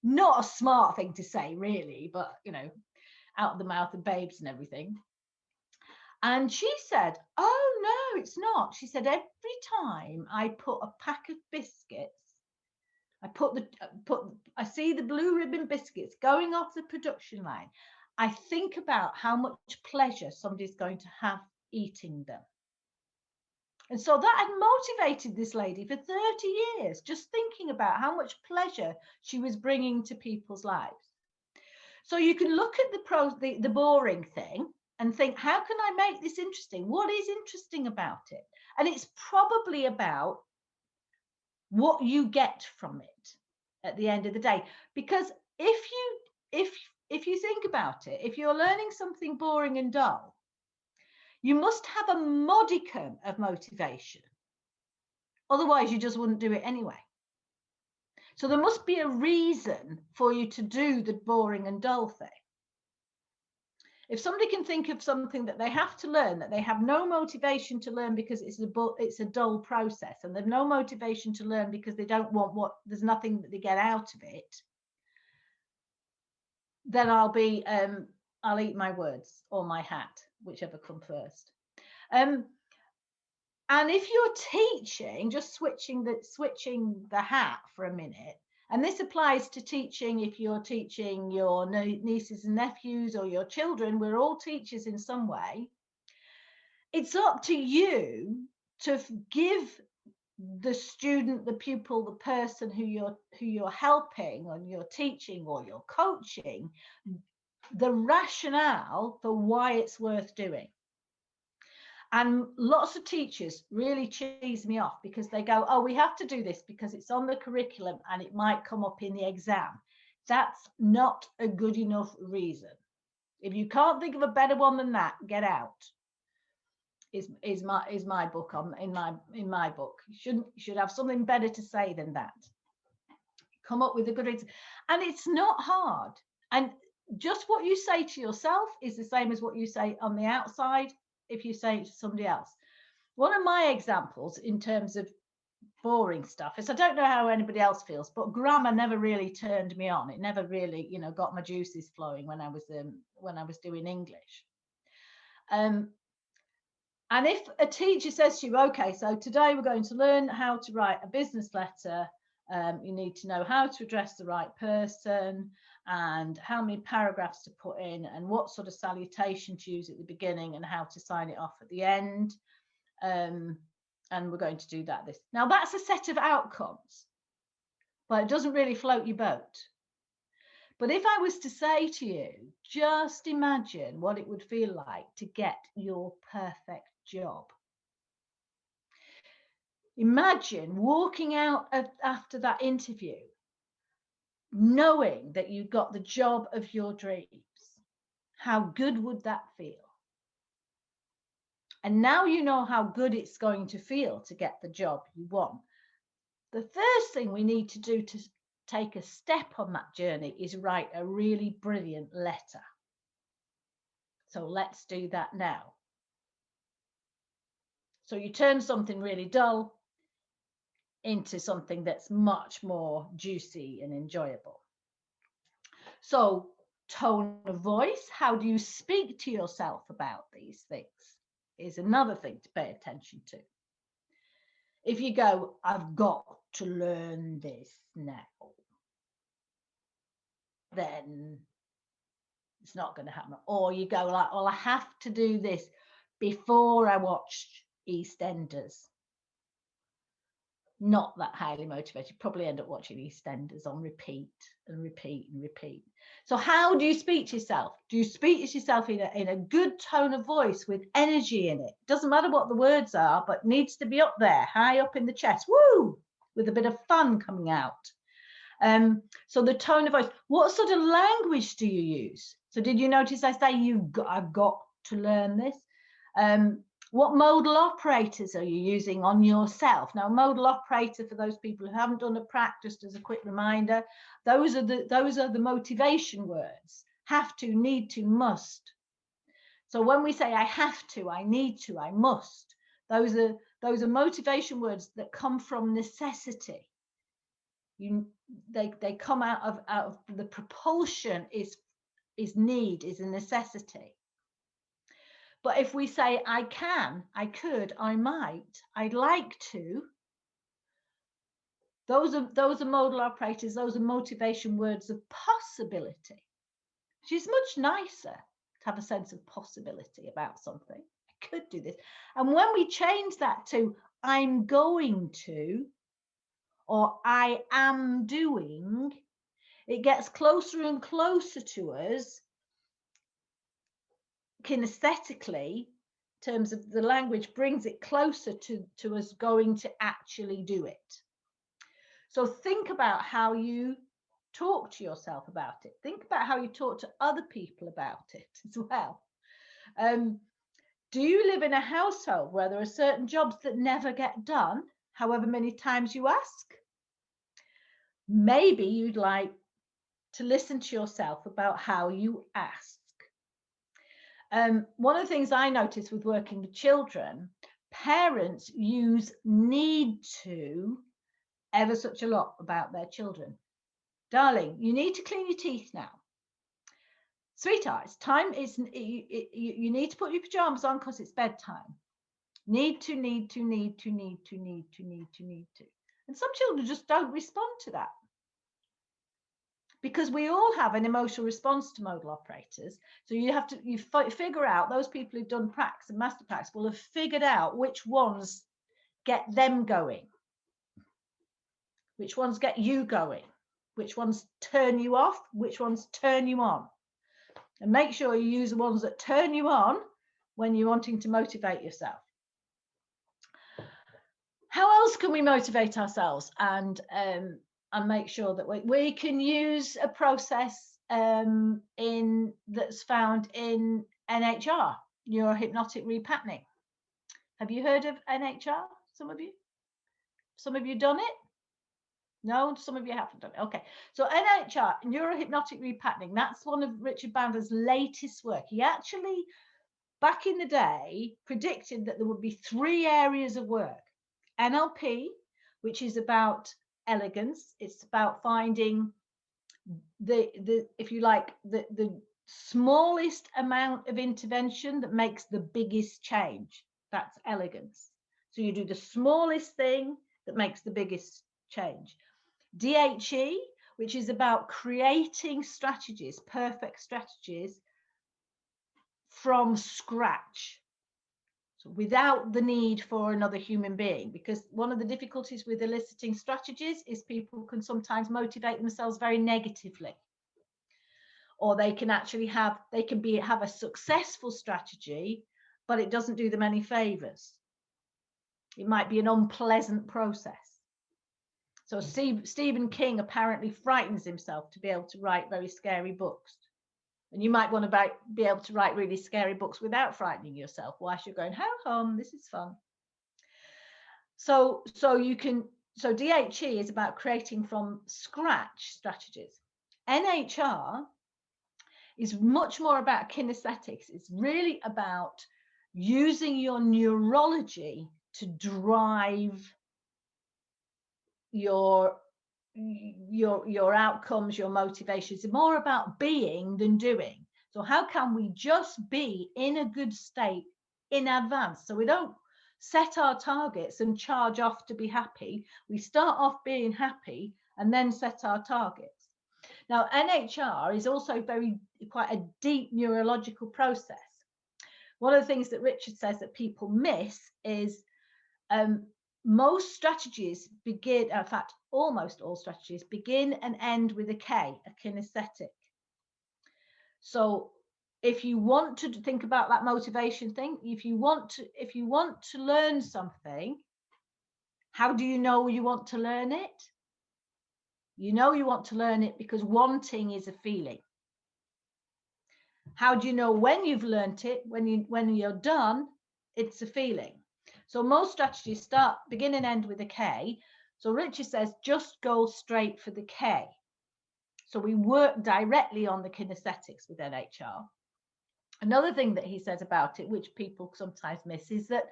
Not a smart thing to say, really, but, out of the mouth of babes and everything. And she said, "Oh, no, it's not." She said, "Every time I put a pack of biscuits, I see the blue ribbon biscuits going off the production line, I think about how much pleasure somebody's going to have eating them." And so that had motivated this lady for 30 years, just thinking about how much pleasure she was bringing to people's lives. So you can look at the boring thing and think, how can I make this interesting? What is interesting about it? And it's probably about what you get from it at the end of the day. Because if you think about it, if you're learning something boring and dull, you must have a modicum of motivation. Otherwise, you just wouldn't do it anyway. So there must be a reason for you to do the boring and dull thing. If somebody can think of something that they have to learn, that they have no motivation to learn because it's a dull process, and they've no motivation to learn because they don't want there's nothing that they get out of it, then I'll eat my words or my hat, whichever come first. And if you're teaching, just switching the hat for a minute, and this applies to teaching if you're teaching your nieces and nephews or your children, we're all teachers in some way. It's up to you to give the student, the pupil, the person who you're helping or you're teaching or you're coaching, the rationale for why it's worth doing. And lots of teachers really cheese me off because they go, oh, we have to do this because it's on the curriculum and it might come up in the exam. That's not a good enough reason. If you can't think of a better one than that, get out. Is my book in my book. You should have something better to say than that. Come up with a good reason. And it's not hard. And just what you say to yourself is the same as what you say on the outside if you say it to somebody else. One of my examples in terms of boring stuff is, I don't know how anybody else feels, but grammar never really turned me on. It never really, got my juices flowing when I was doing English. And if a teacher says to you, okay, so today we're going to learn how to write a business letter, you need to know how to address the right person and how many paragraphs to put in and what sort of salutation to use at the beginning and how to sign it off at the end. And we're going to do that. Now that's a set of outcomes, but it doesn't really float your boat. But if I was to say to you, just imagine what it would feel like to get your perfect job. Imagine walking out after that interview, knowing that you got the job of your dreams. How good would that feel? And now you know how good it's going to feel to get the job you want. The first thing we need to do to take a step on that journey is write a really brilliant letter. So let's do that now. So you turn something really dull into something that's much more juicy and enjoyable. So tone of voice, how do you speak to yourself about these things, is another thing to pay attention to. If you go, I've got to learn this now, then it's not going to happen. Or you go like, well, I have to do this before I watch EastEnders. Not that highly motivated. Probably end up watching EastEnders on repeat and repeat and repeat. So how do you speak to yourself? Do you speak to yourself in a good tone of voice with energy in it? Doesn't matter what the words are, but needs to be up there, high up in the chest, woo, with a bit of fun coming out. So the tone of voice. What sort of language do you use? So did you notice I say I've got to learn this? What modal operators are you using on yourself? Now, modal operator, for those people who haven't done a practice, as a quick reminder, those are the motivation words. Have to, need to, must. So when we say I have to, I need to, I must, those are motivation words that come from necessity. They come out of the propulsion is need, is a necessity. But if we say I can, I could, I might, I'd like to, those are modal operators, those are motivation words of possibility, which is much nicer to have a sense of possibility about something. I could do this. And when we change that to I'm going to, or I am doing, it gets closer and closer to us kinesthetically. In terms of the language, brings it closer to us going to actually do it. So think about how you talk to yourself about it. Think about how you talk to other people about it as well. Do you live in a household where there are certain jobs that never get done, however many times you ask? Maybe you'd like to listen to yourself about how you ask. One of the things I notice with working with children, parents use need to ever such a lot about their children. Darling, you need to clean your teeth now. Sweetheart, it's time. You need to put your pajamas on because it's bedtime. Need to. And some children just don't respond to that. Because we all have an emotional response to modal operators. So you figure out, those people who've done pracs and master pracs will have figured out which ones get them going, which ones get you going, which ones turn you off, which ones turn you on. And make sure you use the ones that turn you on when you're wanting to motivate yourself. How else can we motivate ourselves and make sure that we can use a process that's found in NHR, Neurohypnotic Re-Patterning. Have you heard of NHR? Some of you? Some of you done it? No, some of you haven't done it. Okay, so NHR, Neurohypnotic Re-Patterning, that's one of Richard Bandler's latest work. He actually, back in the day, predicted that there would be 3 areas of work. NLP, which is about elegance. It's about finding if you like, the smallest amount of intervention that makes the biggest change. That's elegance. So you do the smallest thing that makes the biggest change. DHE, which is about creating strategies, perfect strategies from scratch. So without the need for another human being, because one of the difficulties with eliciting strategies is people can sometimes motivate themselves very negatively, or they can actually have a successful strategy, but it doesn't do them any favors. It might be an unpleasant process. So Stephen King apparently frightens himself to be able to write very scary books. And you might want to be able to write really scary books without frightening yourself whilst you're going, ho, this is fun. So DHE is about creating from scratch strategies. NHR is much more about kinesthetics. It's really about using your neurology to drive your outcomes, your motivations. It's more about being than doing. So how can we just be in a good state in advance? So we don't set our targets and charge off to be happy. We start off being happy and then set our targets. Now, NHR is also quite a deep neurological process. One of the things that Richard says that people miss is most strategies begin, in fact, almost all strategies begin and end with a K, a kinesthetic. So if you want to think about that motivation thing, if you want to learn something, how do you know you want to learn it? You know you want to learn it because wanting is a feeling. How do you know when you've learned it? When you're done, it's a feeling. So most strategies begin and end with a K. So Richard says, just go straight for the K. So we work directly on the kinesthetics with NHR. Another thing that he says about it, which people sometimes miss, is that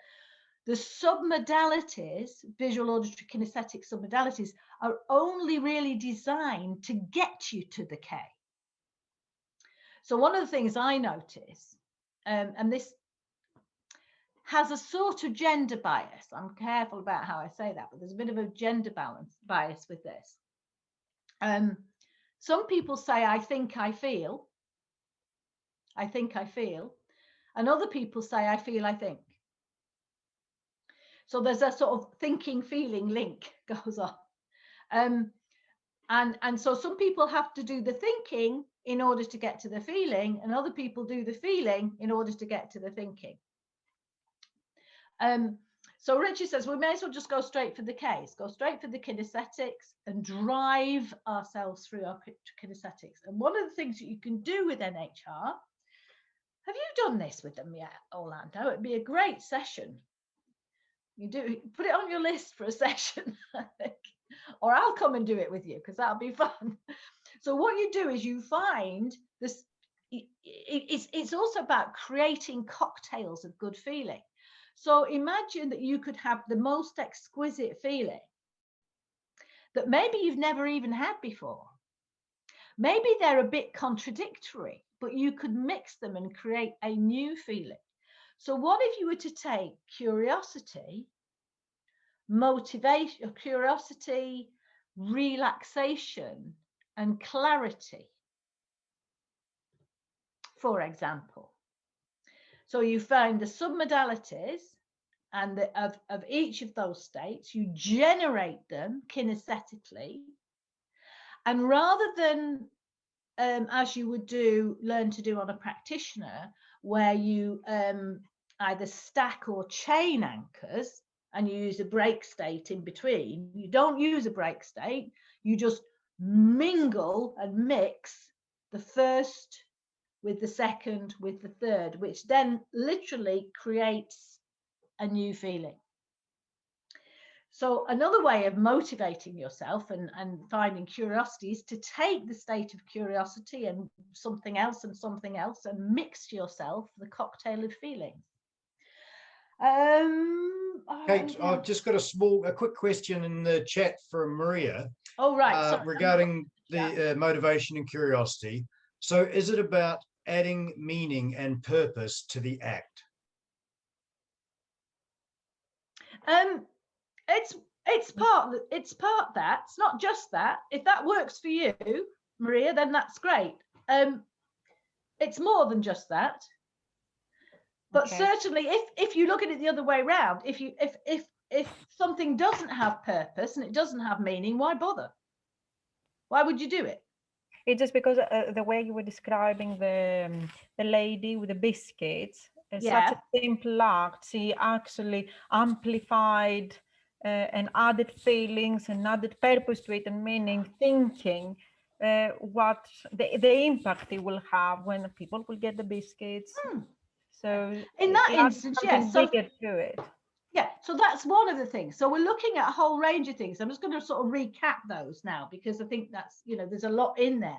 the submodalities, visual, auditory, kinesthetic submodalities, are only really designed to get you to the K. So one of the things I notice, and this has a sort of gender bias. I'm careful about how I say that, but there's a bit of a gender bias with this. Some people say, I think I feel. I think I feel. And other people say, I feel I think. So there's a sort of thinking feeling link goes on. And so some people have to do the thinking in order to get to the feeling, and other people do the feeling in order to get to the thinking. So Richard says we may as well just go straight for the case, go straight for the kinesthetics and drive ourselves through our kinesthetics. And one of the things that you can do with NHR, have you done this with them yet, Orlando? It'd be a great session. You do put it on your list for a session, I think. Or I'll come and do it with you because that'll be fun. So what you do is you find this, it's also about creating cocktails of good feeling. So imagine that you could have the most exquisite feeling that maybe you've never even had before. Maybe they're a bit contradictory, but you could mix them and create a new feeling. So what if you were to take curiosity, motivation, curiosity, relaxation, and clarity, for example? So you find the submodalities and of each of those states, you generate them kinesthetically, and rather than as you would learn to do on a practitioner, where you either stack or chain anchors and you use a break state in between, you don't use a break state, you just mingle and mix the first with the second, with the third, which then literally creates a new feeling. So another way of motivating yourself and finding curiosity is to take the state of curiosity and something else and mix yourself the cocktail of feelings. Kate, I've just got a quick question in the chat from Maria. Oh, right. Regarding the motivation and curiosity. So is it about adding meaning and purpose to the act? It's part that. It's not just that. If that works for you, Maria, then that's great. It's more than just that. But okay. Certainly if you look at it the other way around, if something doesn't have purpose and it doesn't have meaning, why bother? Why would you do it? It's just because the way you were describing the lady with the biscuits, it's such a simple act. She actually amplified and added feelings and added purpose to it and meaning, thinking what the impact it will have when people will get the biscuits. So in that instance, yes, so bigger to it. Yeah, so that's one of the things. So we're looking at a whole range of things. I'm just going to sort of recap those now because I think that's, there's a lot in there.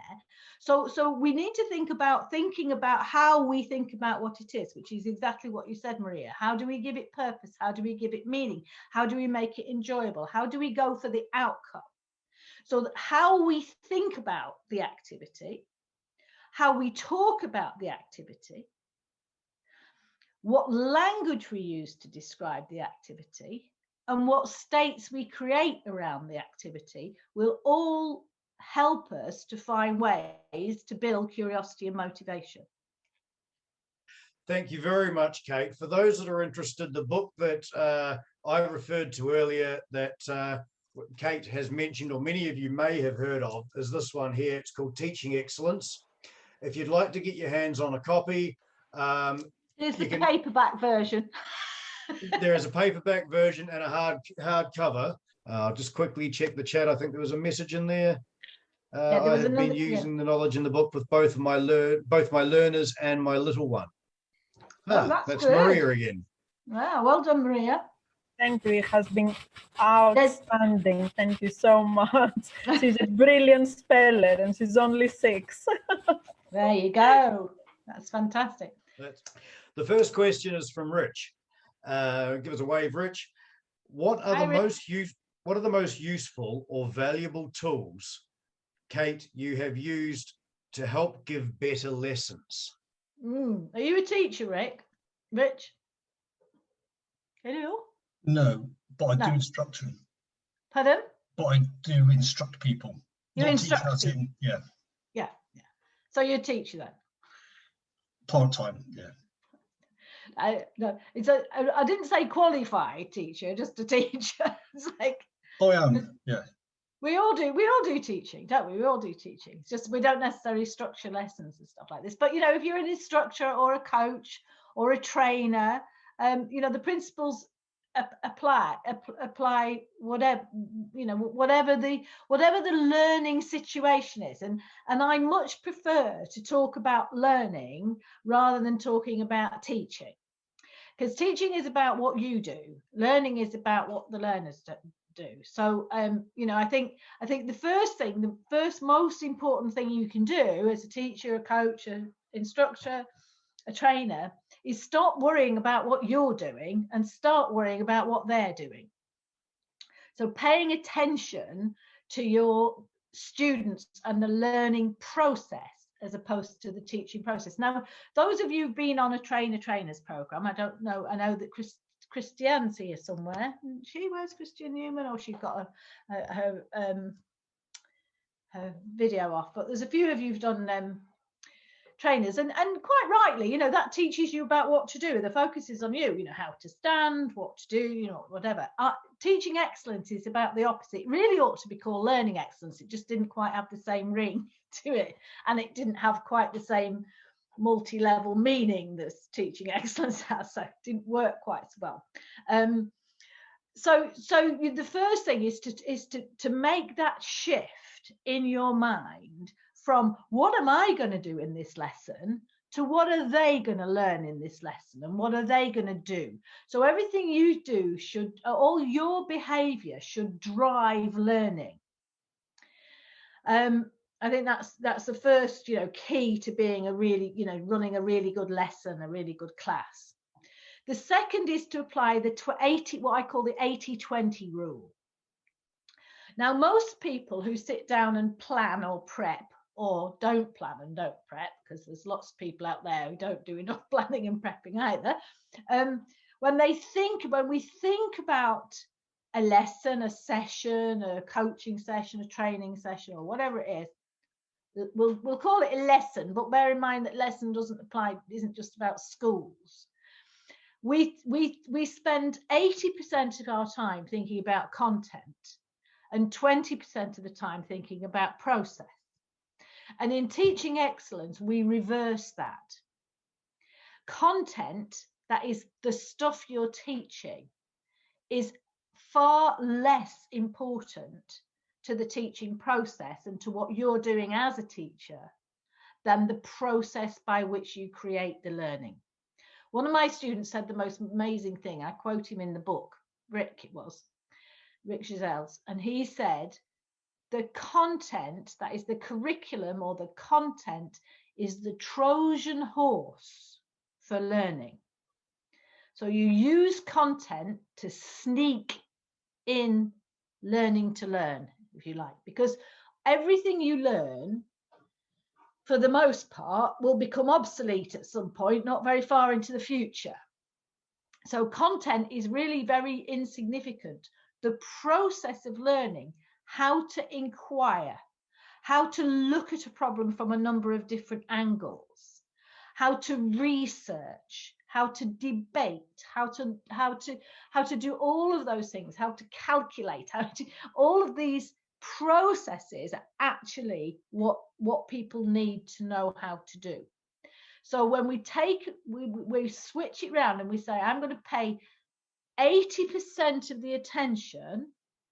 So we need to thinking about how we think about what it is, which is exactly what you said, Maria. How do we give it purpose? How do we give it meaning? How do we make it enjoyable? How do we go for the outcome? So that how we think about the activity, how we talk about the activity, what language we use to describe the activity, and what states we create around the activity will all help us to find ways to build curiosity and motivation. Thank you very much, Kate. For those that are interested, the book that I referred to earlier that Kate has mentioned, or many of you may have heard of, is this one here. It's called Teaching Excellence. If you'd like to get your hands on a copy, here's the paperback version. There is a paperback version and a hardcover. I'll just quickly check the chat. I think there was a message in there. I have been using the knowledge in the book with both my learners and my little one. That's good. Maria again. Wow, well done, Maria. Thank you. It has been outstanding. Thank you so much. She's a brilliant speller and she's only 6. There you go. That's fantastic. The first question is from Rich. Give us a wave, Rich. What are the most useful or valuable tools, Kate, you have used to help give better lessons? Are you a teacher, Rich? Hello? No, but I do instruct them. Pardon? But I do instruct people. You instruct people? Yeah. So you're a teacher then? Part-time, yeah. I didn't say qualified teacher, just a teacher. It's like, I am, yeah. We all do teaching, don't we? We all do teaching. It's just we don't necessarily structure lessons and stuff like this. But you know, if you're an instructor or a coach or a trainer, you know, the principles apply whatever, you know, whatever the learning situation is. And I much prefer to talk about learning rather than talking about teaching, because teaching is about what you do, learning is about what the learners do. So you know, I think the first most important thing you can do as a teacher, a coach, an instructor, a trainer, is stop worrying about what you're doing and start worrying about what they're doing. So paying attention to your students and the learning process as opposed to the teaching process. Now, those of you who've been on a trainers program, I don't know, I know that Christiane's here somewhere. Where's Christiane Newman? Oh, she's got her video off. But there's a few of you who've done trainers, and quite rightly, you know, that teaches you about what to do. The focus is on you, you know, how to stand, what to do, you know, whatever. Teaching excellence is about the opposite. It really ought to be called learning excellence. It just didn't quite have the same ring to it, and it didn't have quite the same multi-level meaning that teaching excellence has, so it didn't work quite so well. So the first thing is to make that shift in your mind from what am I going to do in this lesson to what are they going to learn in this lesson and what are they going to do. So everything you do all your behavior should drive learning. I think that's the first, you know, key to being a really, you know, running a really good lesson, a really good class. The second is to apply the what I call the 80-20 rule. Now, most people who sit down and plan or prep, or don't plan and don't prep, because there's lots of people out there who don't do enough planning and prepping either. When we think about a lesson, a session, a coaching session, a training session, or whatever it is, we'll call it a lesson, but bear in mind that lesson isn't just about schools. We spend 80% of our time thinking about content and 20% of the time thinking about process. And in teaching excellence, we reverse that. Content, that is the stuff you're teaching, is far less important to the teaching process and to what you're doing as a teacher than the process by which you create the learning. One of my students said the most amazing thing. I quote him in the book, Rick Giselles, and he said, the content, that is the curriculum or the content, is the Trojan horse for learning. So you use content to sneak in learning to learn, if you like, because everything you learn, for the most part, will become obsolete at some point, not very far into the future. So content is really very insignificant. The process of learning, how to inquire, how to look at a problem from a number of different angles, how to research, how to debate, how to do all of those things, how to calculate, all of these processes are actually what people need to know how to do. So when we switch it around and we say, I'm going to pay 80% of the attention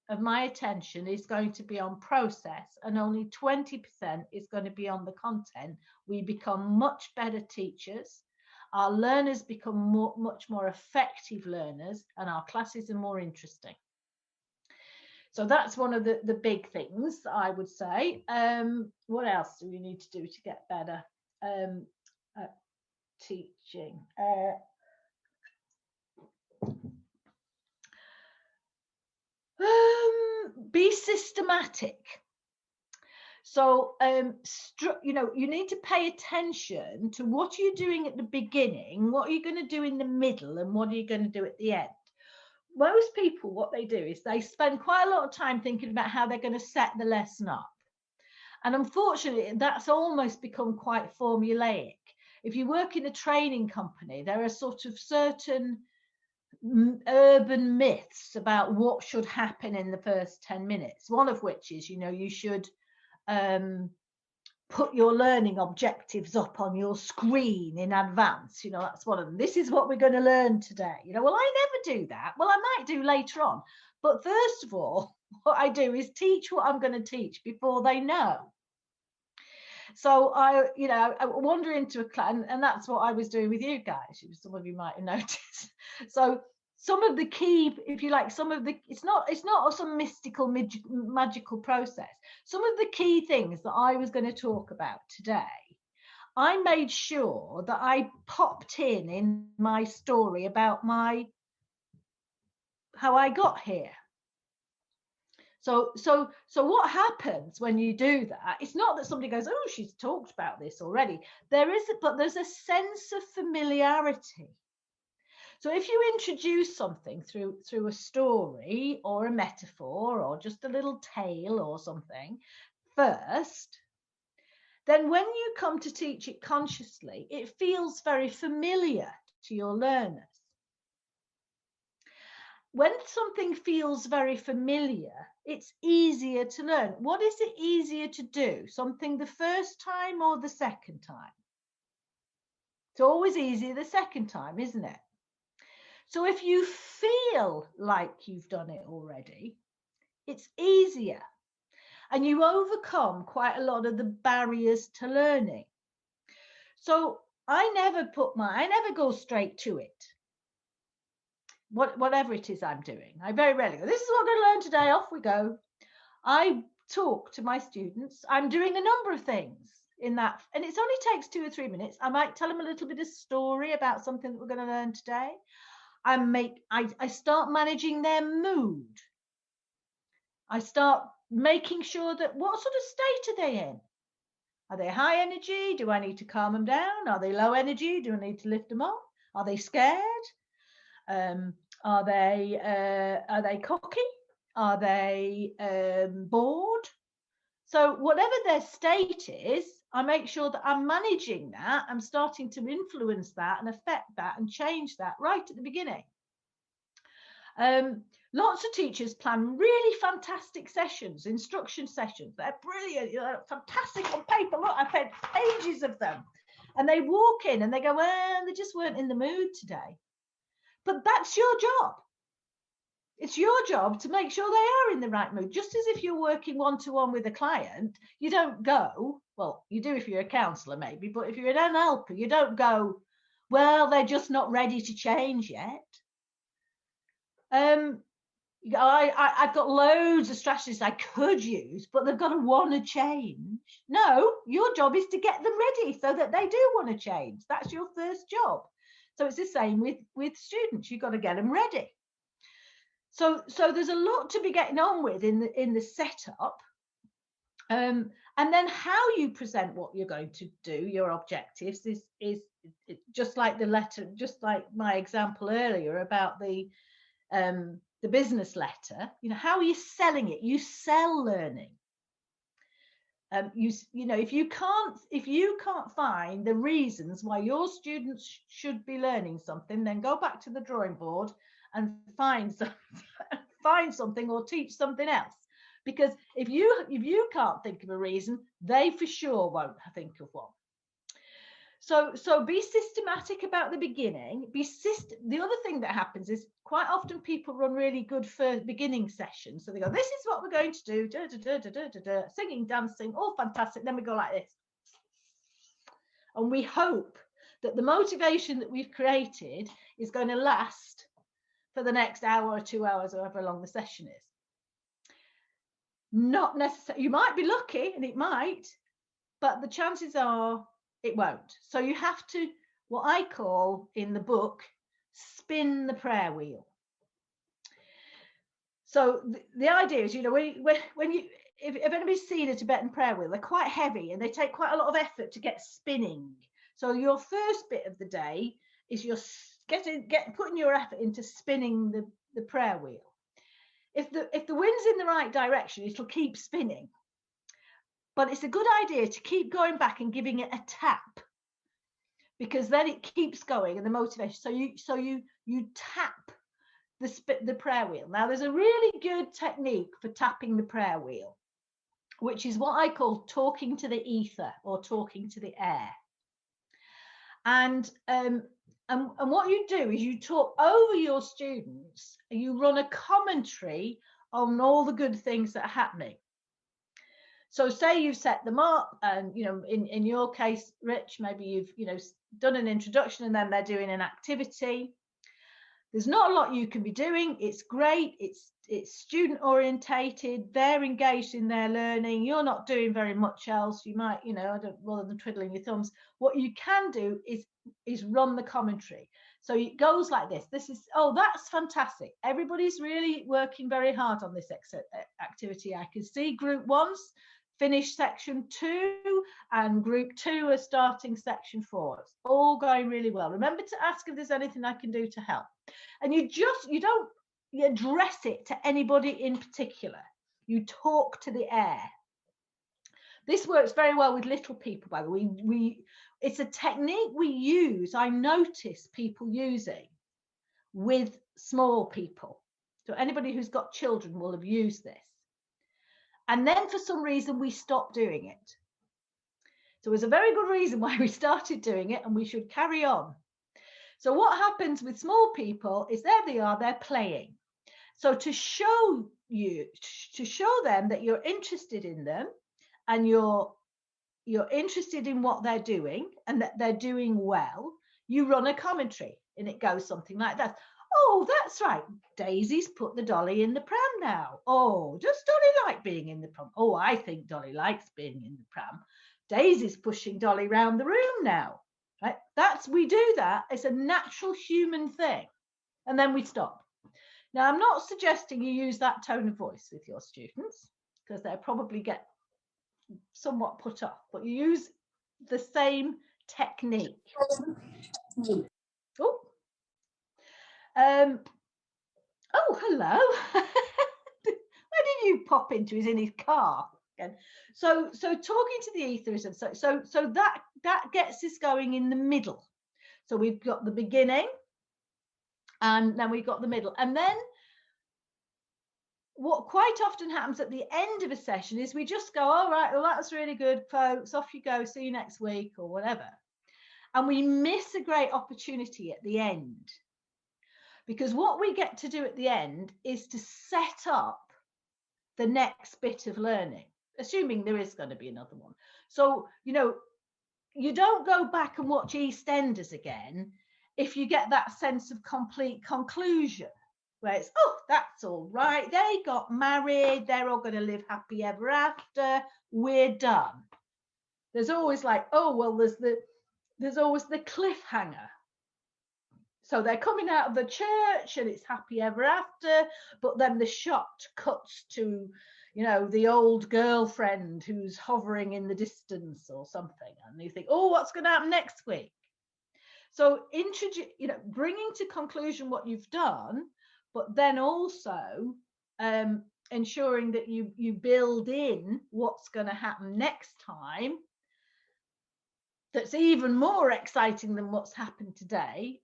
of my attention is going to be on process and only 20% is going to be on the content, we become much better teachers. Our learners become much more effective learners, and our classes are more interesting. So that's one of the big things I would say. What else do we need to do to get better at teaching? Be systematic. So, you know, you need to pay attention to what you're doing at the beginning, what are you going to do in the middle, and what are you going to do at the end. Most people, what they do is they spend quite a lot of time thinking about how they're going to set the lesson up. And unfortunately, that's almost become quite formulaic. If you work in a training company, there are sort of certain urban myths about what should happen in the first 10 minutes. One of which is, you should put your learning objectives up on your screen in advance. That's one of them. This is what we're going to learn today. Well, I never do that. Well, I might do later on. But first of all, what I do is teach what I'm going to teach before they know. So I wander into a class, and that's what I was doing with you guys. Some of you might have noticed. So some of the key, if you like, it's not some mystical, magical process. Some of the key things that I was going to talk about today, I made sure that I popped in my story about how I got here. So what happens when you do that? It's not that somebody goes, oh, she's talked about this already. But there's a sense of familiarity. So if you introduce something through a story or a metaphor or just a little tale or something first, then when you come to teach it consciously, it feels very familiar to your learners. When something feels very familiar, it's easier to learn. What is it easier to do? Something the first time or the second time? It's always easier the second time, isn't it? So if you feel like you've done it already, it's easier. And you overcome quite a lot of the barriers to learning. So I never go straight to it. Whatever it is I'm doing, I very rarely go, this is what I'm going to learn today, off we go. I talk to my students. I'm doing a number of things in that, and it only takes 2 or 3 minutes. I might tell them a little bit of story about something that we're going to learn today. I start managing their mood. I start making sure that what sort of state are they in? Are they high energy? Do I need to calm them down? Are they low energy? Do I need to lift them up? Are they scared? Are they cocky? Are they bored? So whatever their state is, I make sure that I'm managing that. I'm starting to influence that and affect that and change that right at the beginning. Lots of teachers plan really fantastic sessions, instruction sessions. They're brilliant, fantastic on paper. Look, I've had pages of them. And they walk in and they go, well, they just weren't in the mood today. But that's your job. It's your job to make sure they are in the right mood. Just as if you're working one-to-one with a client, you don't go, well, you do if you're a counsellor maybe, but if you're an NLP, you don't go, well, they're just not ready to change yet. I've got loads of strategies I could use, but they've got to want to change. No, your job is to get them ready so that they do want to change. That's your first job. So it's the same with students. You've got to get them ready. So there's a lot to be getting on with in the setup. And then how you present what you're going to do, your objectives, is just like the letter, just like my example earlier about the business letter. How are you selling it? You sell learning. If you can't find the reasons why your students should be learning something, then go back to the drawing board and find something or teach something else. Because if you can't think of a reason, they for sure won't think of one. So be systematic about the beginning. The other thing that happens is quite often people run really good for beginning sessions. So they go, this is what we're going to do, da, da, da, da, da, da, da, singing, dancing, all fantastic. Then we go like this. And we hope that the motivation that we've created is going to last for the next hour or 2 hours, or however long the session is. Not necessarily. You might be lucky, and it might, but the chances are it won't. So you have to, what I call in the book, spin the prayer wheel. So the idea is, if anybody's seen a Tibetan prayer wheel, they're quite heavy and they take quite a lot of effort to get spinning. So your first bit of the day is putting your effort into spinning the prayer wheel. If the wind's in the right direction, it'll keep spinning. But it's a good idea to keep going back and giving it a tap, because then it keeps going and the motivation. So you tap the prayer wheel. Now, there's a really good technique for tapping the prayer wheel, which is what I call talking to the ether or talking to the air. And what you do is you talk over your students, and you run a commentary on all the good things that are happening. So say you've set them up, and in your case, Rich, maybe you've done an introduction and then they're doing an activity. There's not a lot you can be doing. It's great. It's student orientated. They're engaged in their learning. You're not doing very much else. You might, rather than twiddling your thumbs, what you can do is run the commentary. So it goes like this. This is, oh, that's fantastic. Everybody's really working very hard on this activity. I can see group 1's finished section 2 and group 2 are starting section 4. It's all going really well. Remember to ask if there's anything I can do to help. And you don't address it to anybody in particular. You talk to the air. This works very well with little people, by the way. It's a technique we use, I notice people using with small people. So anybody who's got children will have used this. And then for some reason, we stopped doing it. So there's a very good reason why we started doing it, and we should carry on. So what happens with small people is there they are, they're playing. So to show them that you're interested in them and you're interested in what they're doing and that they're doing well, you run a commentary, and it goes something like that. Oh, that's right. Daisy's put the dolly in the pram now. Oh, does Dolly like being in the pram? Oh, I think Dolly likes being in the pram. Daisy's pushing Dolly around the room now. Right? We do that. It's a natural human thing. And then we stop. Now, I'm not suggesting you use that tone of voice with your students, because they'll probably get somewhat put off, but you use the same technique. Oh. Oh, hello. Where did you pop into? He's in his car again. So talking to the ether is so that gets us going in the middle. So we've got the beginning, and then we've got the middle, and then what quite often happens at the end of a session is we just go, all right, well, that's really good, folks, off you go, see you next week or whatever. And we miss a great opportunity at the end. Because what we get to do at the end is to set up the next bit of learning, assuming there is going to be another one. So, you don't go back and watch EastEnders again if you get that sense of complete conclusion, where it's, oh, that's all right. They got married. They're all going to live happy ever after. We're done. There's always like, oh, well, there's always the cliffhanger. So they're coming out of the church and it's happy ever after, but then the shot cuts to, the old girlfriend who's hovering in the distance or something. And you think, oh, what's going to happen next week? So bringing to conclusion what you've done, but then also ensuring that you build in what's going to happen next time that's even more exciting than what's happened today,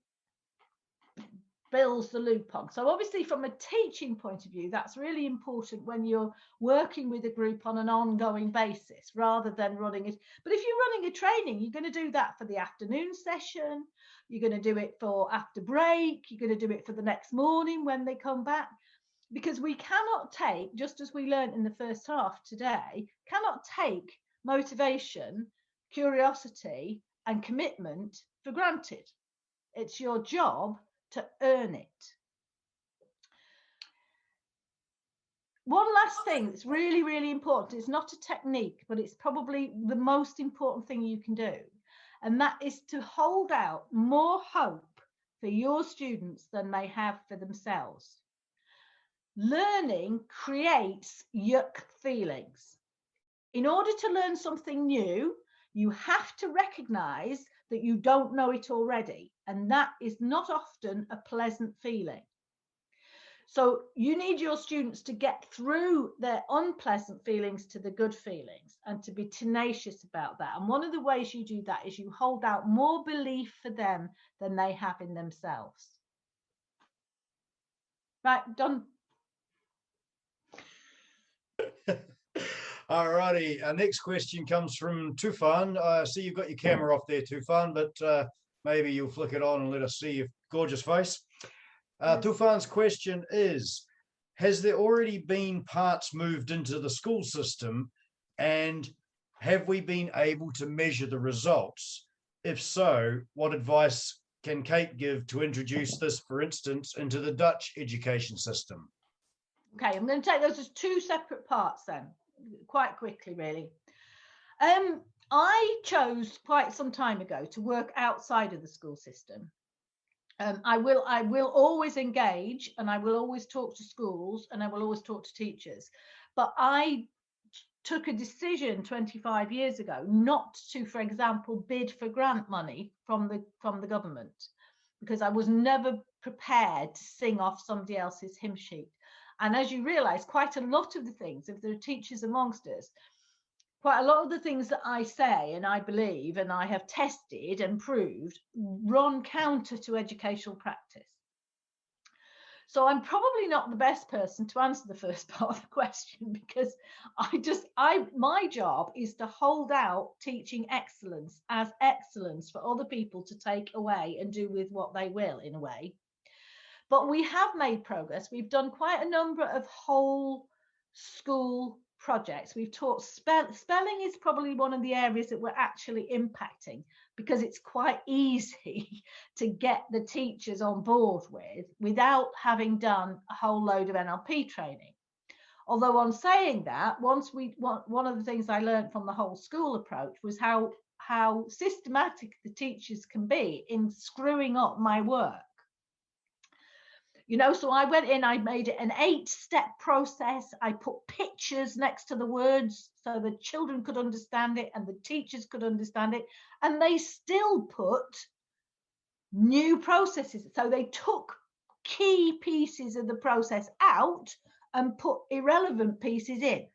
builds the loop on. So obviously from a teaching point of view, that's really important when you're working with a group on an ongoing basis rather than running it. But if you're running a training, you're going to do that for the afternoon session, you're going to do it for after break, you're going to do it for the next morning when they come back, because we cannot take, just as we learned in the first half today, cannot take motivation, curiosity and commitment for granted. It's your job to earn it. One last thing that's really, really important. It's not a technique, but it's probably the most important thing you can do. And that is to hold out more hope for your students than they have for themselves. Learning creates yuck feelings. In order to learn something new, you have to recognize that you don't know it already. And that is not often a pleasant feeling. So you need your students to get through their unpleasant feelings to the good feelings and to be tenacious about that. And one of the ways you do that is you hold out more belief for them than they have in themselves. Right, done. All righty. Our next question comes from Tufan. I see you've got your camera off there, Tufan, but maybe you'll flick it on and let us see your gorgeous face. Tufan's question is, has there already been parts moved into the school system, and have we been able to measure the results? If so, what advice can Kate give to introduce this, for instance, into the Dutch education system? Okay, I'm going to take those as two separate parts then, quite quickly, really. I chose quite some time ago to work outside of the school system. I will always engage, and I will always talk to schools, and I will always talk to teachers. But I took a decision 25 years ago not to, for example, bid for grant money from the government, because I was never prepared to sing off somebody else's hymn sheet. And as you realize, quite a lot of the things, if there are teachers amongst us, quite a lot of the things that I say and I believe and I have tested and proved run counter to educational practice. So I'm probably not the best person to answer the first part of the question, because my job is to hold out teaching excellence as excellence for other people to take away and do with what they will, in a way. But we have made progress. We've done quite a number of whole school projects. We've taught spelling is probably one of the areas that we're actually impacting, because it's quite easy to get the teachers on board with without having done a whole load of NLP training. Although on saying that, one of the things I learned from the whole school approach was how systematic the teachers can be in screwing up my work. You know, so I went in, I made it an 8-step process. I put pictures next to the words so the children could understand it and the teachers could understand it. And they still put new processes. So they took key pieces of the process out and put irrelevant pieces in.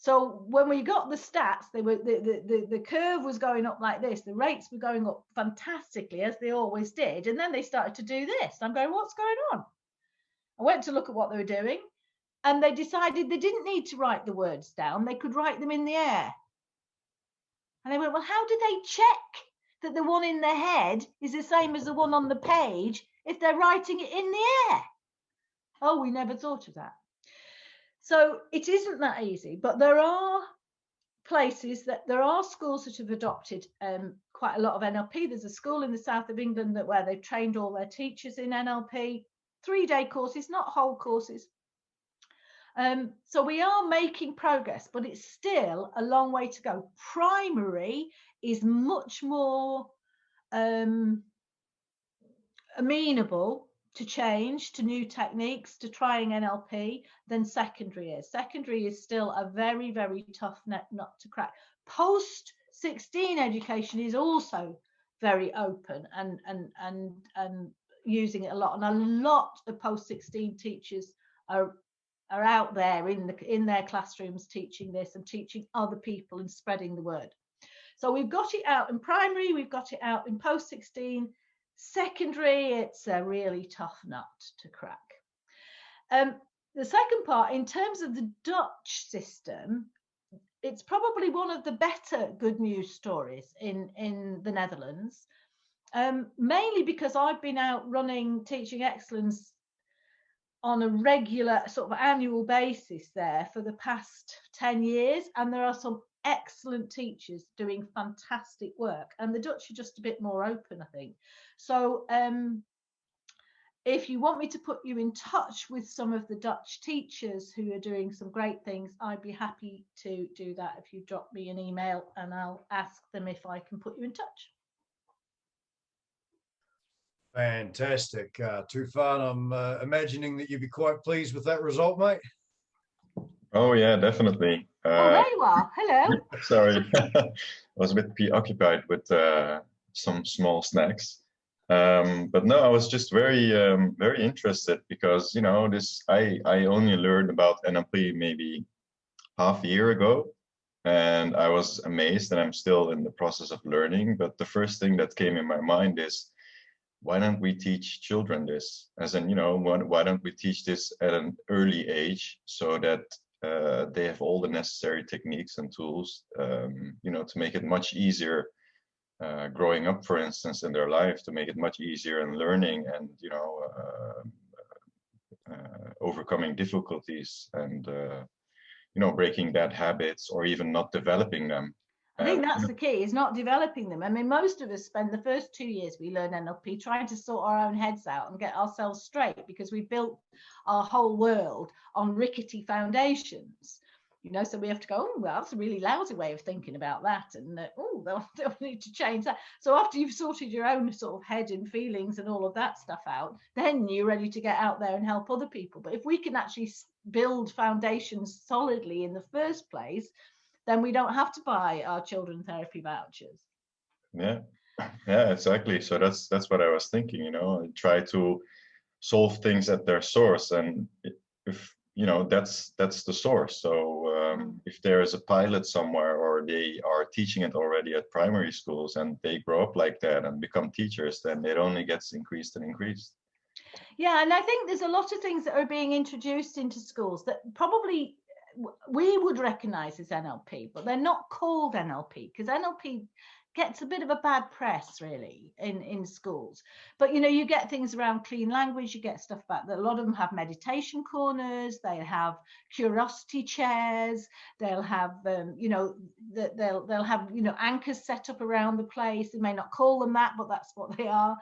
So when we got the stats, the curve was going up like this. The rates were going up fantastically, as they always did. And then they started to do this. I'm going, what's going on? I went to look at what they were doing, and they decided they didn't need to write the words down. They could write them in the air. And they went, well, how do they check that the one in their head is the same as the one on the page if they're writing it in the air? Oh, we never thought of that. So it isn't that easy, but there are schools that have adopted quite a lot of NLP. There's a school in the south of England where they've trained all their teachers in NLP, 3-day courses, not whole courses. So we are making progress, but it's still a long way to go. Primary is much more amenable to change, to new techniques, to trying NLP than secondary is. Secondary is still a very, very tough nut to crack. Post-16 education is also very open and using it a lot. And a lot of post-16 teachers are out there in their classrooms teaching this and teaching other people and spreading the word. So we've got it out in primary, we've got it out in post-16. Secondary, it's a really tough nut to crack. The second part, in terms of the Dutch system, it's probably one of the better good news stories in the Netherlands, mainly because I've been out running teaching excellence on a regular sort of annual basis there for the past 10 years, and there are some excellent teachers doing fantastic work, and the Dutch are just a bit more open, I think. So if you want me to put you in touch with some of the Dutch teachers who are doing some great things, I'd be happy to do that if you drop me an email, and I'll ask them if I can put you in touch. Fantastic. Tufan, I'm imagining that you'd be quite pleased with that result, mate. Oh yeah, definitely. Oh, there you are. Hello. Sorry, I was a bit preoccupied with some small snacks. But no, I was just very interested because, you know, I only learned about NLP maybe half a year ago, and I was amazed, and I'm still in the process of learning. But the first thing that came in my mind is, why don't we teach children this? As in, why don't we teach this at an early age so that they have all the necessary techniques and tools, to make it much easier growing up, for instance, in their life, to make it much easier in learning and, overcoming difficulties and, breaking bad habits or even not developing them. I think that's the key, is not developing them. I mean, most of us spend the first 2 years we learn NLP trying to sort our own heads out and get ourselves straight, because we built our whole world on rickety foundations. So we have to go, oh, well, that's a really lousy way of thinking about that. And, they'll need to change that. So after you've sorted your own sort of head and feelings and all of that stuff out, then you're ready to get out there and help other people. But if we can actually build foundations solidly in the first place, then we don't have to buy our children therapy vouchers. Yeah, exactly. So that's what I was thinking, try to solve things at their source. And if, that's the source. So if there is a pilot somewhere, or they are teaching it already at primary schools and they grow up like that and become teachers, then it only gets increased and increased. Yeah, and I think there's a lot of things that are being introduced into schools that probably we would recognize as NLP, but they're not called NLP, because NLP gets a bit of a bad press really in schools. But you get things around clean language, you get stuff about that. A lot of them have meditation corners, they have curiosity chairs, they'll have they'll have anchors set up around the place. They may not call them that, but that's what they are.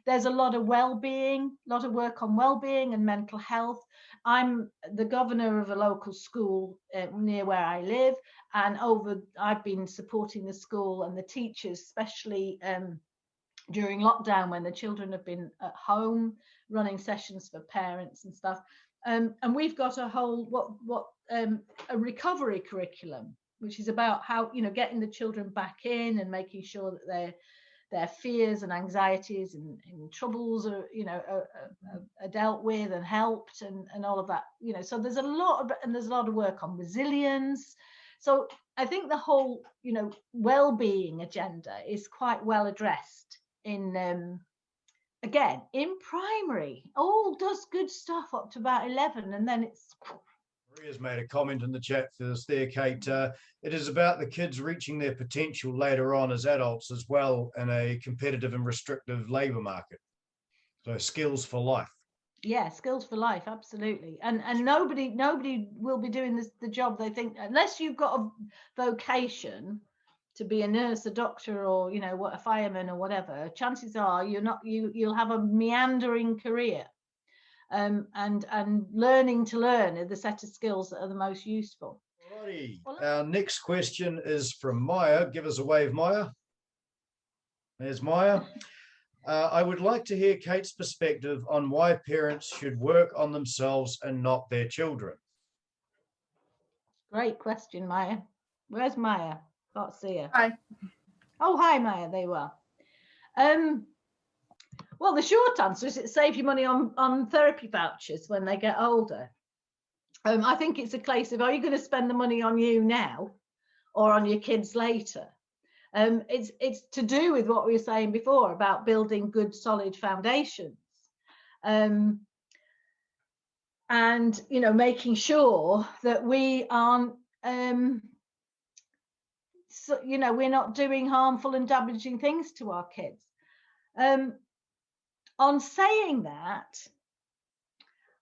There's a lot of well-being, a lot of work on well-being and mental health. I'm the governor of a local school near where I live, and I've been supporting the school and the teachers, especially during lockdown when the children have been at home, running sessions for parents and stuff. And we've got a whole a recovery curriculum, which is about how getting the children back in and making sure that their fears and anxieties and troubles are dealt with and helped and all of that. So there's a lot of work on resilience. So I think the whole well-being agenda is quite well addressed in again in primary. All does good stuff up to about 11, and then it's. Maria's made a comment in the chat for us there, Kate. It is about the kids reaching their potential later on as adults as well in a competitive and restrictive labour market. So skills for life. Yeah, skills for life, absolutely. And nobody will be doing the job they think, unless you've got a vocation to be a nurse, a doctor, or a fireman or whatever. Chances are you'll have a meandering career. And learning to learn are the set of skills that are the most useful. Alrighty. Our next question is from Maya. Give us a wave, Maya. There's Maya. I would like to hear Kate's perspective on why parents should work on themselves and not their children. Great question, Maya. Where's Maya? Can't see her. Hi. Oh, hi, Maya. There you are. Well, the short answer is it saves you money on therapy vouchers when they get older. I think it's a case of, are you going to spend the money on you now or on your kids later? It's to do with what we were saying before about building good, solid foundations. And, making sure that we aren't, we're not doing harmful and damaging things to our kids. On saying that,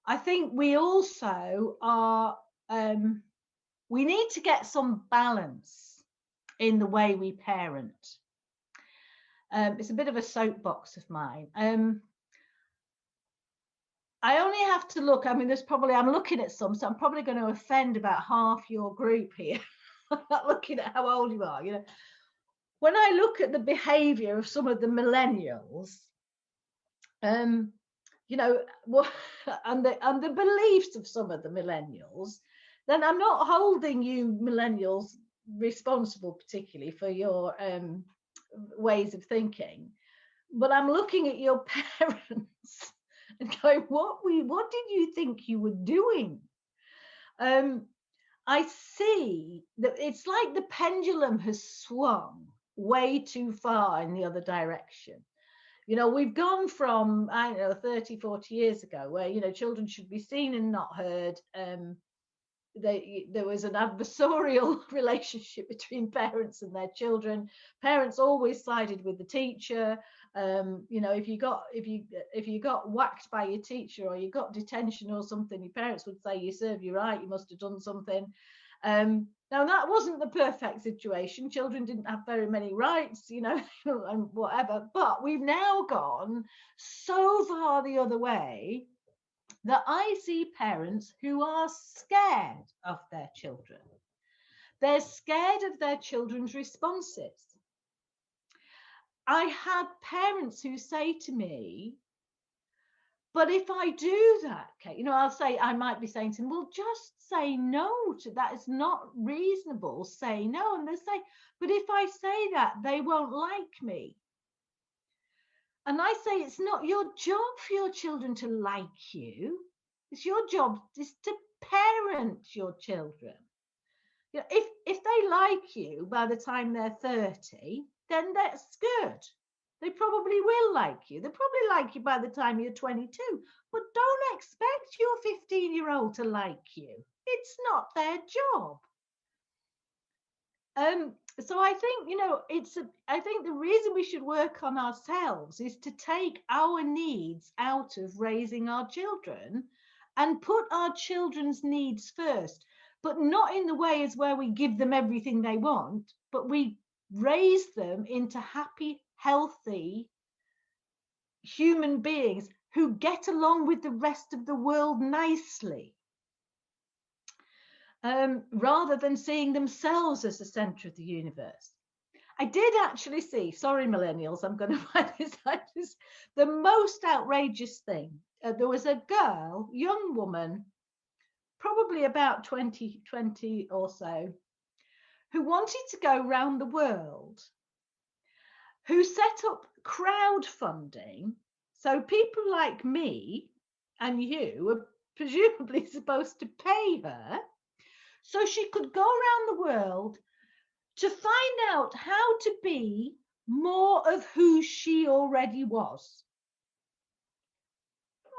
I think we also are, we need to get some balance in the way we parent. It's a bit of a soapbox of mine. I only have to look, I'm looking at some, so I'm probably going to offend about half your group here. I'm not looking at how old you are. When I look at the behavior of some of the millennials, and the beliefs of some of the millennials, then I'm not holding you millennials responsible particularly for your ways of thinking, but I'm looking at your parents and going, what did you think you were doing? I see that it's like the pendulum has swung way too far in the other direction. You know, we've gone from, I don't know, 30, 40 years ago where, you know, children should be seen and not heard. There was an adversarial relationship between parents and their children. Parents always sided with the teacher. You know, if you got whacked by your teacher or you got detention or something, your parents would say, you serve you right, you must have done something. Now that wasn't the perfect situation. Children didn't have very many rights, you know, and whatever. But we've now gone so far the other way that I see parents who are scared of their children. They're scared of their children's responses. I had parents who say to me, but if I do that, Kate, you know, I might be saying to them, well, just say no to that. It's not reasonable. Say no. And they say, but if I say that, they won't like me. And I say, it's not your job for your children to like you. It's your job is to parent your children. You know, if they like you by the time they're 30, then that's good. They probably will like you. They'll probably like you by the time you're 22. But don't expect your 15-year-old to like you. It's not their job. So I think, you know, I think the reason we should work on ourselves is to take our needs out of raising our children and put our children's needs first, but not in the way as where we give them everything they want, but we raise them into happy, healthy human beings who get along with the rest of the world nicely, rather than seeing themselves as the center of the universe. I did actually see, sorry millennials, I'm going to find this, the most outrageous thing. There was a girl, young woman, probably about 20 or so, who wanted to go around the world, who set up crowdfunding. So people like me and you were presumably supposed to pay her so she could go around the world to find out how to be more of who she already was.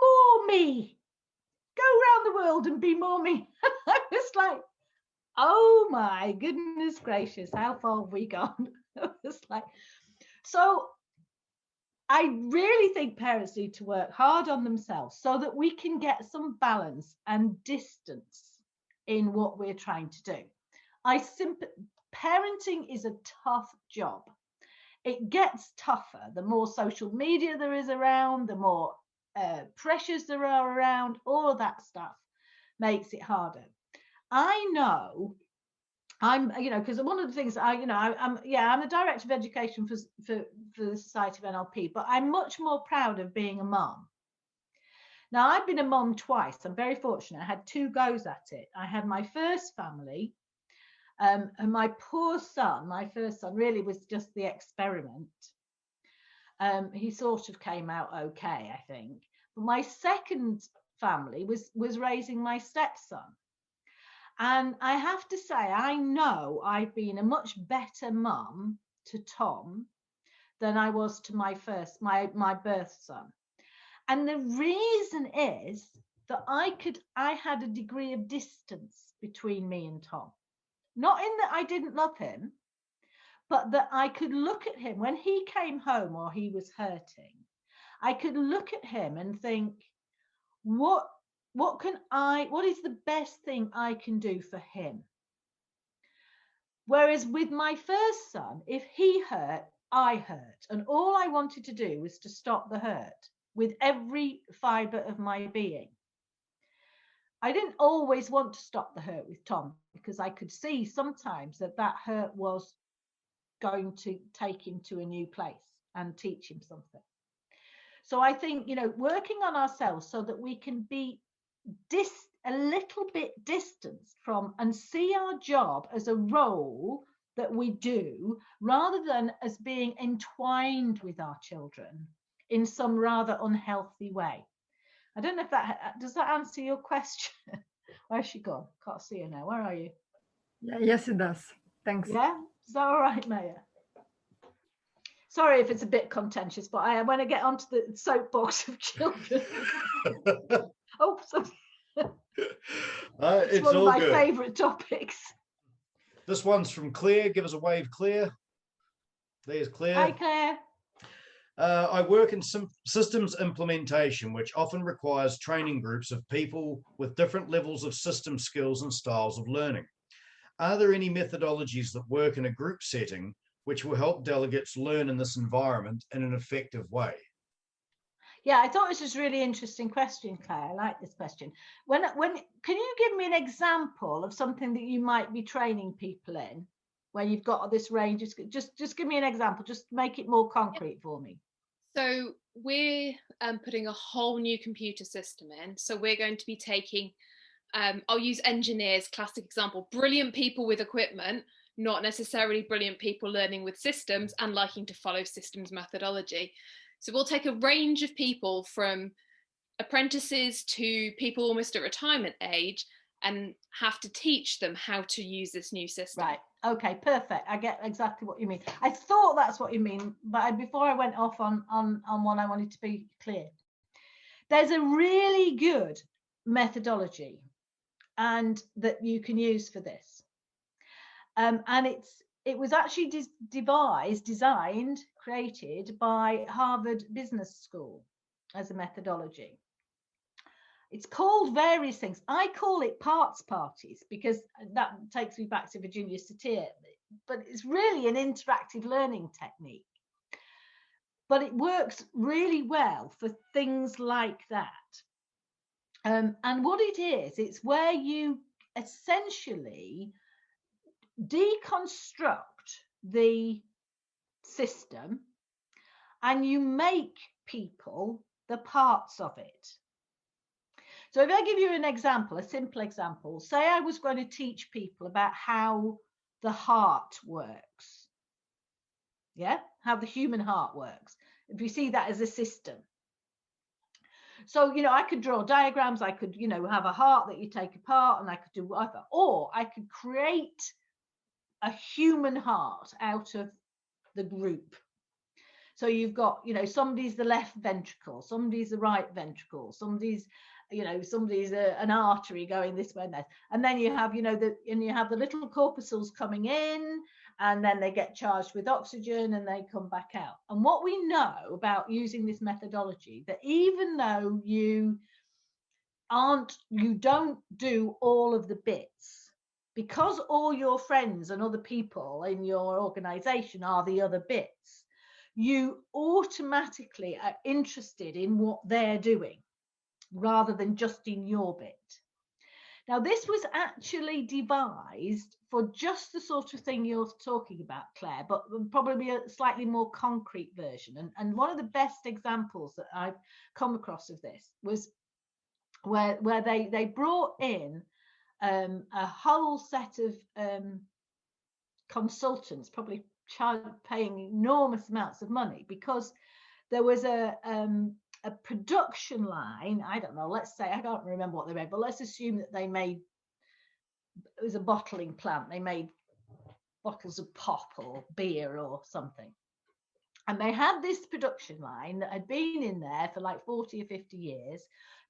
More me. Go around the world and be more me. I was like, oh my goodness gracious, how far have we gone? I was like, so I really think parents need to work hard on themselves so that we can get some balance and distance in what we're trying to do. Parenting is a tough job. It gets tougher the more social media there is around, the more pressures there are around. All of that stuff makes it harder. I know because one of the things I'm the director of education for the Society of NLP, but I'm much more proud of being a mom. Now, I've been a mom twice. I'm very fortunate. I had 2 goes at it. I had my first family, and my poor son, my first son, really was just the experiment. He sort of came out okay, I think. But my second family was raising my stepson. And I have to say, I know I've been a much better mum to Tom than I was to my birth son. And the reason is that I had a degree of distance between me and Tom. Not in that I didn't love him, but that I could look at him when he came home or he was hurting. I could look at him and think, what is the best thing I can do for him? Whereas with my first son, if he hurt, I hurt. And all I wanted to do was to stop the hurt with every fiber of my being. I didn't always want to stop the hurt with Tom because I could see sometimes that hurt was going to take him to a new place and teach him something. So I think, working on ourselves so that we can be a little bit distanced from and see our job as a role that we do rather than as being entwined with our children in some rather unhealthy way. I don't know if does that answer your question? Where's she gone? Can't see her now. Where are you? Yeah, yes, it does. Thanks. Yeah, is that all right, Maya? Sorry if it's a bit contentious, but I want to get onto the soapbox of children. Oh, it's one of my favourite topics. This one's from Claire. Give us a wave, Claire. There's Claire. Hi, Claire. I work in systems implementation, which often requires training groups of people with different levels of system skills and styles of learning. Are there any methodologies that work in a group setting which will help delegates learn in this environment in an effective way? Yeah, I thought this was a really interesting question, Claire. I like this question. When can you give me an example of something that you might be training people in, where you've got this range? Just give me an example. Just make it more concrete for me. So we're putting a whole new computer system in. So we're going to be taking, I'll use engineers, classic example, brilliant people with equipment, not necessarily brilliant people learning with systems and liking to follow systems methodology. So we'll take a range of people from apprentices to people almost at retirement age and have to teach them how to use this new system. Right. Okay, perfect. I get exactly what you mean. I thought that's what you mean, but before I went off on one, I wanted to be clear. There's a really good methodology and that you can use for this. And it was actually designed, created by Harvard Business School as a methodology. It's called various things. I call it parts parties because that takes me back to Virginia Satir, but it's really an interactive learning technique. But it works really well for things like that. And what it is, it's where you essentially deconstruct the system and you make people the parts of it. So if I give you an example, a simple example, say I was going to teach people about how the heart works. Yeah, how the human heart works. If you see that as a system. So, I could draw diagrams, I could, have a heart that you take apart and I could do whatever, or I could create a human heart out of the group. So you've got, somebody's the left ventricle, somebody's the right ventricle, somebody's an artery going this way and that. And then you have, you have the little corpuscles coming in and then they get charged with oxygen and they come back out. And what we know about using this methodology, that even though you don't do all of the bits, because all your friends and other people in your organization are the other bits, you automatically are interested in what they're doing rather than just in your bit. Now, this was actually devised for just the sort of thing you're talking about, Claire, but probably a slightly more concrete version. And one of the best examples that I've come across of this was where they brought in a whole set of consultants, probably paying enormous amounts of money, because there was a production line. I don't know, let's say, I can't remember what they made, but let's assume that it was a bottling plant. They made bottles of pop or beer or something. And they had this production line that had been in there for like 40 or 50 years.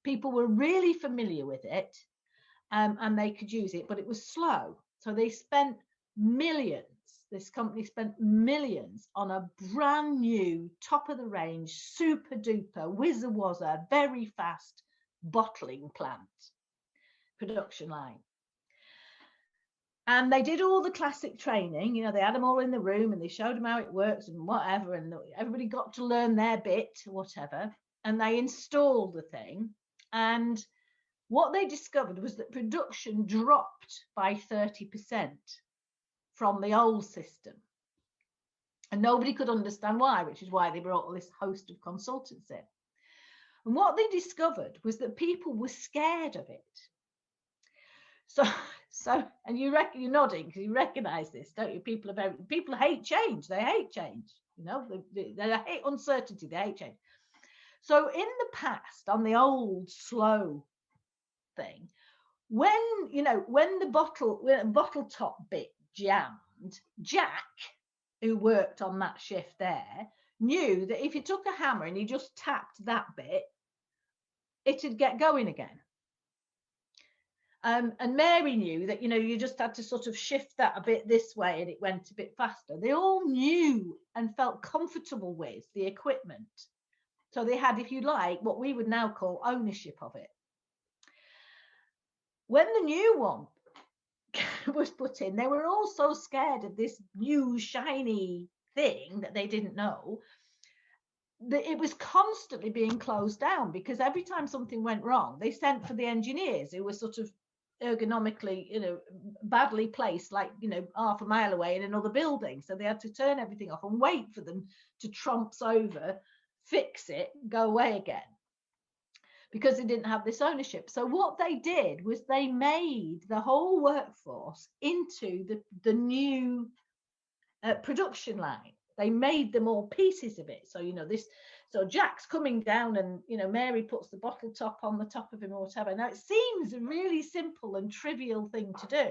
People were really familiar with it, and they could use it, but it was slow. So they spent millions. This company spent millions on a brand new, top of the range, super duper, whizzer wazzer, very fast bottling plant production line. And they did all the classic training. They had them all in the room and they showed them how it works and whatever. And everybody got to learn their bit, whatever. And they installed the thing. And what they discovered was that production dropped by 30%. From the old system, and nobody could understand why, which is why they brought all this host of consultants in. And what they discovered was that people were scared of it. So, and you're nodding because you recognise this, don't you? People hate change. They hate change. They hate uncertainty. They hate change. So in the past, on the old slow thing, when the bottle top bit jammed, Jack, who worked on that shift there knew that if you took a hammer and you just tapped that bit, it'd get going again. And Mary knew that, you know, you just had to sort of shift that a bit this way and it went a bit faster. They all knew and felt comfortable with the equipment. So they had, if you like, what we would now call ownership of it. When the new one was put in, they were all so scared of this new shiny thing that they didn't know that it was constantly being closed down, because every time something went wrong, they sent for the engineers who were sort of ergonomically, you know, badly placed, like, you know, half a mile away in another building. So they had to turn everything off and wait for them to tromps over, fix it, go away again, because they didn't have this ownership. So what they did was they made the whole workforce into the new production line. They made them all pieces of it. So, you know, so Jack's coming down and, you know, Mary puts the bottle top on the top of him or whatever. Now, it seems a really simple and trivial thing to do,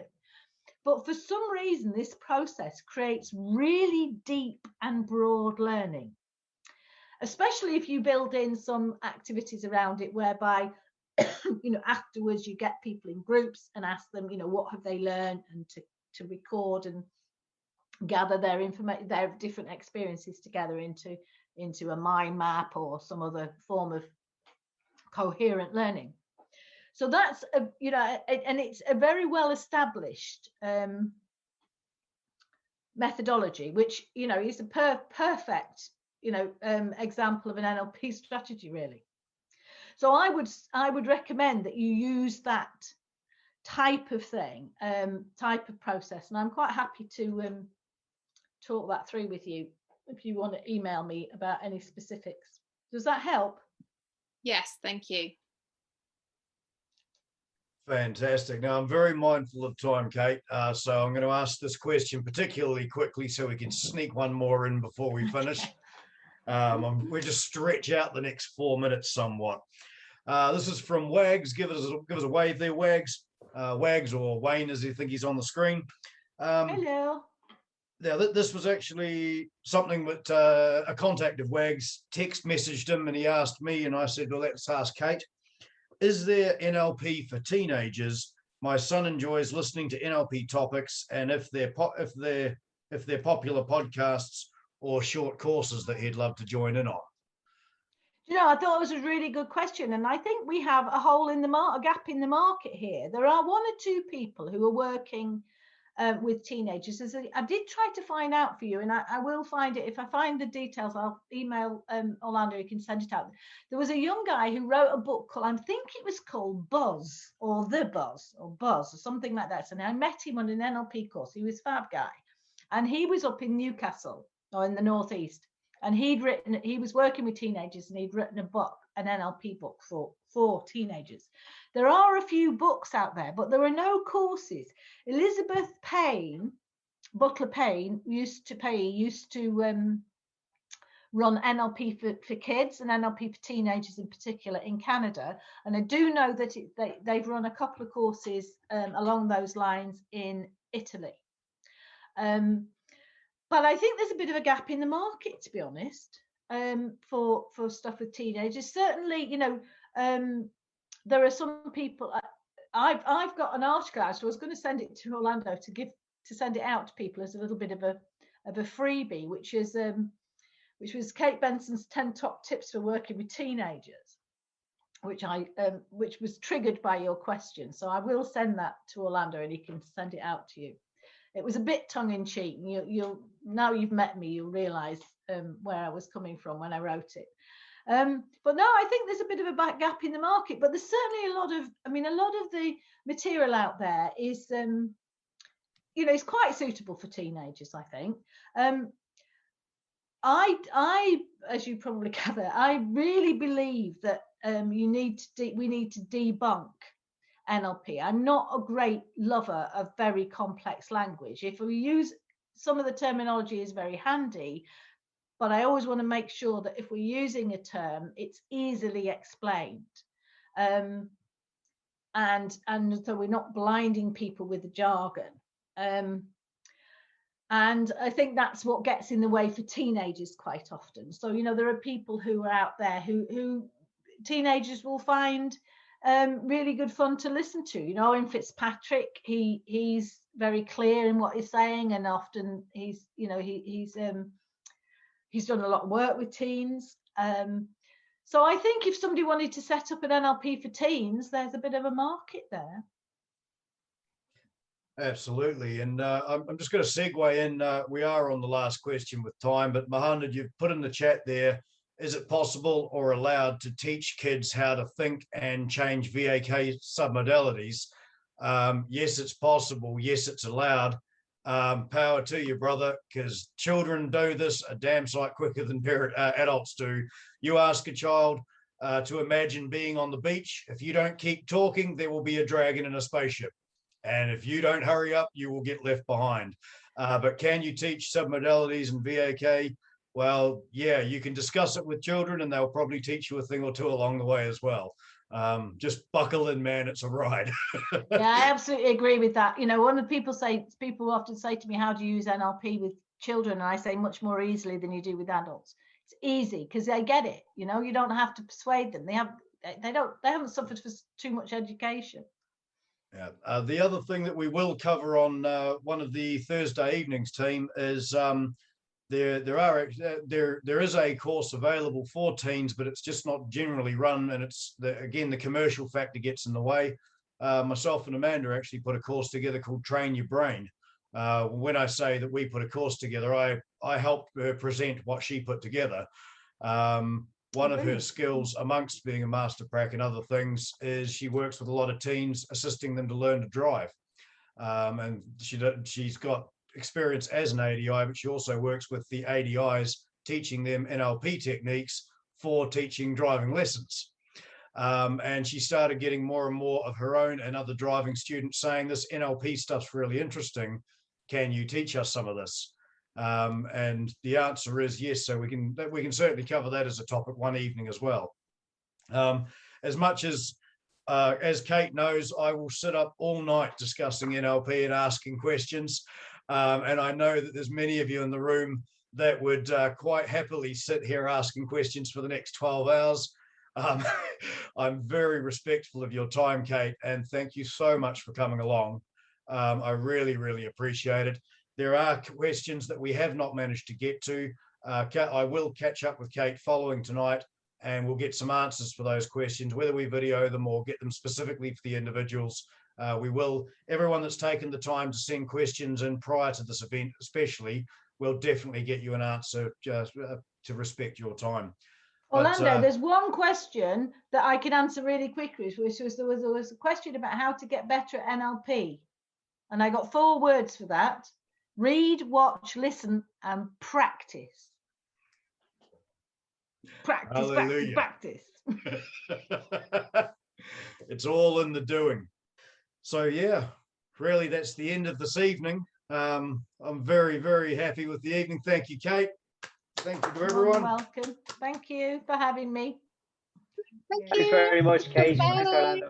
but for some reason, this process creates really deep and broad learning, especially if you build in some activities around it whereby, you know, afterwards you get people in groups and ask them, you know, what have they learned, and to record and gather their information, their different experiences together into a mind map or some other form of coherent learning. So that's you know, and it's a very well established methodology, which, you know, is a perfect, you know, example of an NLP strategy, really. So I would recommend that you use that type of thing, type of process, and I'm quite happy to talk that through with you if you want to email me about any specifics. Does that help? Yes, thank you. Fantastic. Now, I'm very mindful of time, Kate, so I'm going to ask this question particularly quickly so we can sneak one more in before we finish. We'll just stretch out the next 4 minutes somewhat. This is from Wags. Give us a wave there, Wags. Wags, or Wayne, as you think he's on the screen. Hello. Now, this was actually something that a contact of Wags text messaged him, and he asked me, and I said, well, let's ask Kate. Is there NLP for teenagers? My son enjoys listening to NLP topics, and if they're popular podcasts or short courses that he'd love to join in on. You know, I thought it was a really good question, and I think we have a gap in the market here. There are 1 or 2 people who are working with teenagers. I did try to find out for you, and I will find it. If I find the details, I'll email Orlando. He can send it out. There was a young guy who wrote a book called, I think it was called Buzz, or The Buzz, or Buzz, or something like that. And I met him on an NLP course. He was a fab guy, and he was up in Newcastle, or in the northeast, and he was working with teenagers, and he'd written a book, an NLP book for teenagers. There are a few books out there, but there are no courses. Elizabeth Butler Payne used to run NLP for kids and NLP for teenagers in particular in Canada. And I do know that they've run a couple of courses along those lines in Italy. But I think there's a bit of a gap in the market, to be honest, for stuff with teenagers. Certainly, you know, there are some people. I've got an article out, so I was going to send it to Orlando to send it out to people as a little bit of a freebie, which was Kate Benson's 10 top tips for working with teenagers, which was triggered by your question. So I will send that to Orlando, and he can send it out to you. It was a bit tongue-in-cheek. You'll now you've met me, you'll realise where I was coming from when I wrote it. But no, I think there's a bit of a gap in the market. But there's certainly a lot of the material out there is, you know, is quite suitable for teenagers, I think. I, as you probably gather, I really believe that we need to debunk NLP. I'm not a great lover of very complex language. If we use some of the terminology is very handy, but I always want to make sure that if we're using a term, it's easily explained. And so we're not blinding people with the jargon. And I think that's what gets in the way for teenagers quite often. So, you know, there are people who are out there who teenagers will find really good fun to listen to. You know, in Fitzpatrick, he's very clear in what he's saying, and often he's done a lot of work with teens. So I think if somebody wanted to set up an NLP for teens, there's a bit of a market there. Absolutely. And I'm just going to segue in. We are on the last question with time, but Mohammed, you've put in the chat there, is it possible or allowed to teach kids how to think and change VAK submodalities? Yes, it's possible. Yes, it's allowed. Power to you, brother, because children do this a damn sight quicker than adults do. You ask a child to imagine being on the beach. If you don't keep talking, there will be a dragon in a spaceship. And if you don't hurry up, you will get left behind. But can you teach submodalities and VAK? Well, yeah, you can discuss it with children and they'll probably teach you a thing or two along the way as well. Just buckle in, man, it's a ride. Yeah, I absolutely agree with that. You know, one of the people often say to me, how do you use NLP with children? And I say much more easily than you do with adults. It's easy because they get it. You know, you don't have to persuade them. They haven't suffered for too much education. Yeah. The other thing that we will cover on one of the Thursday evenings, team, is there is a course available for teens, but it's just not generally run, and again the commercial factor gets in the way. Myself and Amanda actually put a course together called Train Your Brain. When I say that we put a course together, I helped her present what she put together. One of her skills, amongst being a master prac and other things, is she works with a lot of teens, assisting them to learn to drive. And she's got experience as an ADI, but she also works with the ADIs, teaching them NLP techniques for teaching driving lessons. And she started getting more and more of her own and other driving students saying, this NLP stuff's really interesting. Can you teach us some of this? And the answer is yes. So we can certainly cover that as a topic one evening as well. As much as Kate knows, I will sit up all night discussing NLP and asking questions. And I know that there's many of you in the room that would quite happily sit here asking questions for the next 12 hours. I'm very respectful of your time, Kate, and thank you so much for coming along. I really, really appreciate it. There are questions that we have not managed to get to. I will catch up with Kate following tonight, and we'll get some answers for those questions, whether we video them or get them specifically for the individuals. We will, everyone that's taken the time to send questions in prior to this event, especially, will definitely get you an answer just to respect your time. Orlando, there's one question that I can answer really quickly, which was there was a question about how to get better at NLP. And I got 4 words for that. Read, watch, listen, and practice. Practice, Hallelujah. practice. It's all in the doing. So yeah, really that's the end of this evening. I'm very, very happy with the evening. Thank you, Kate. Thank you to everyone. You're welcome. Thank you for having me. Thank you very much, Kate. Thanks, Orlando.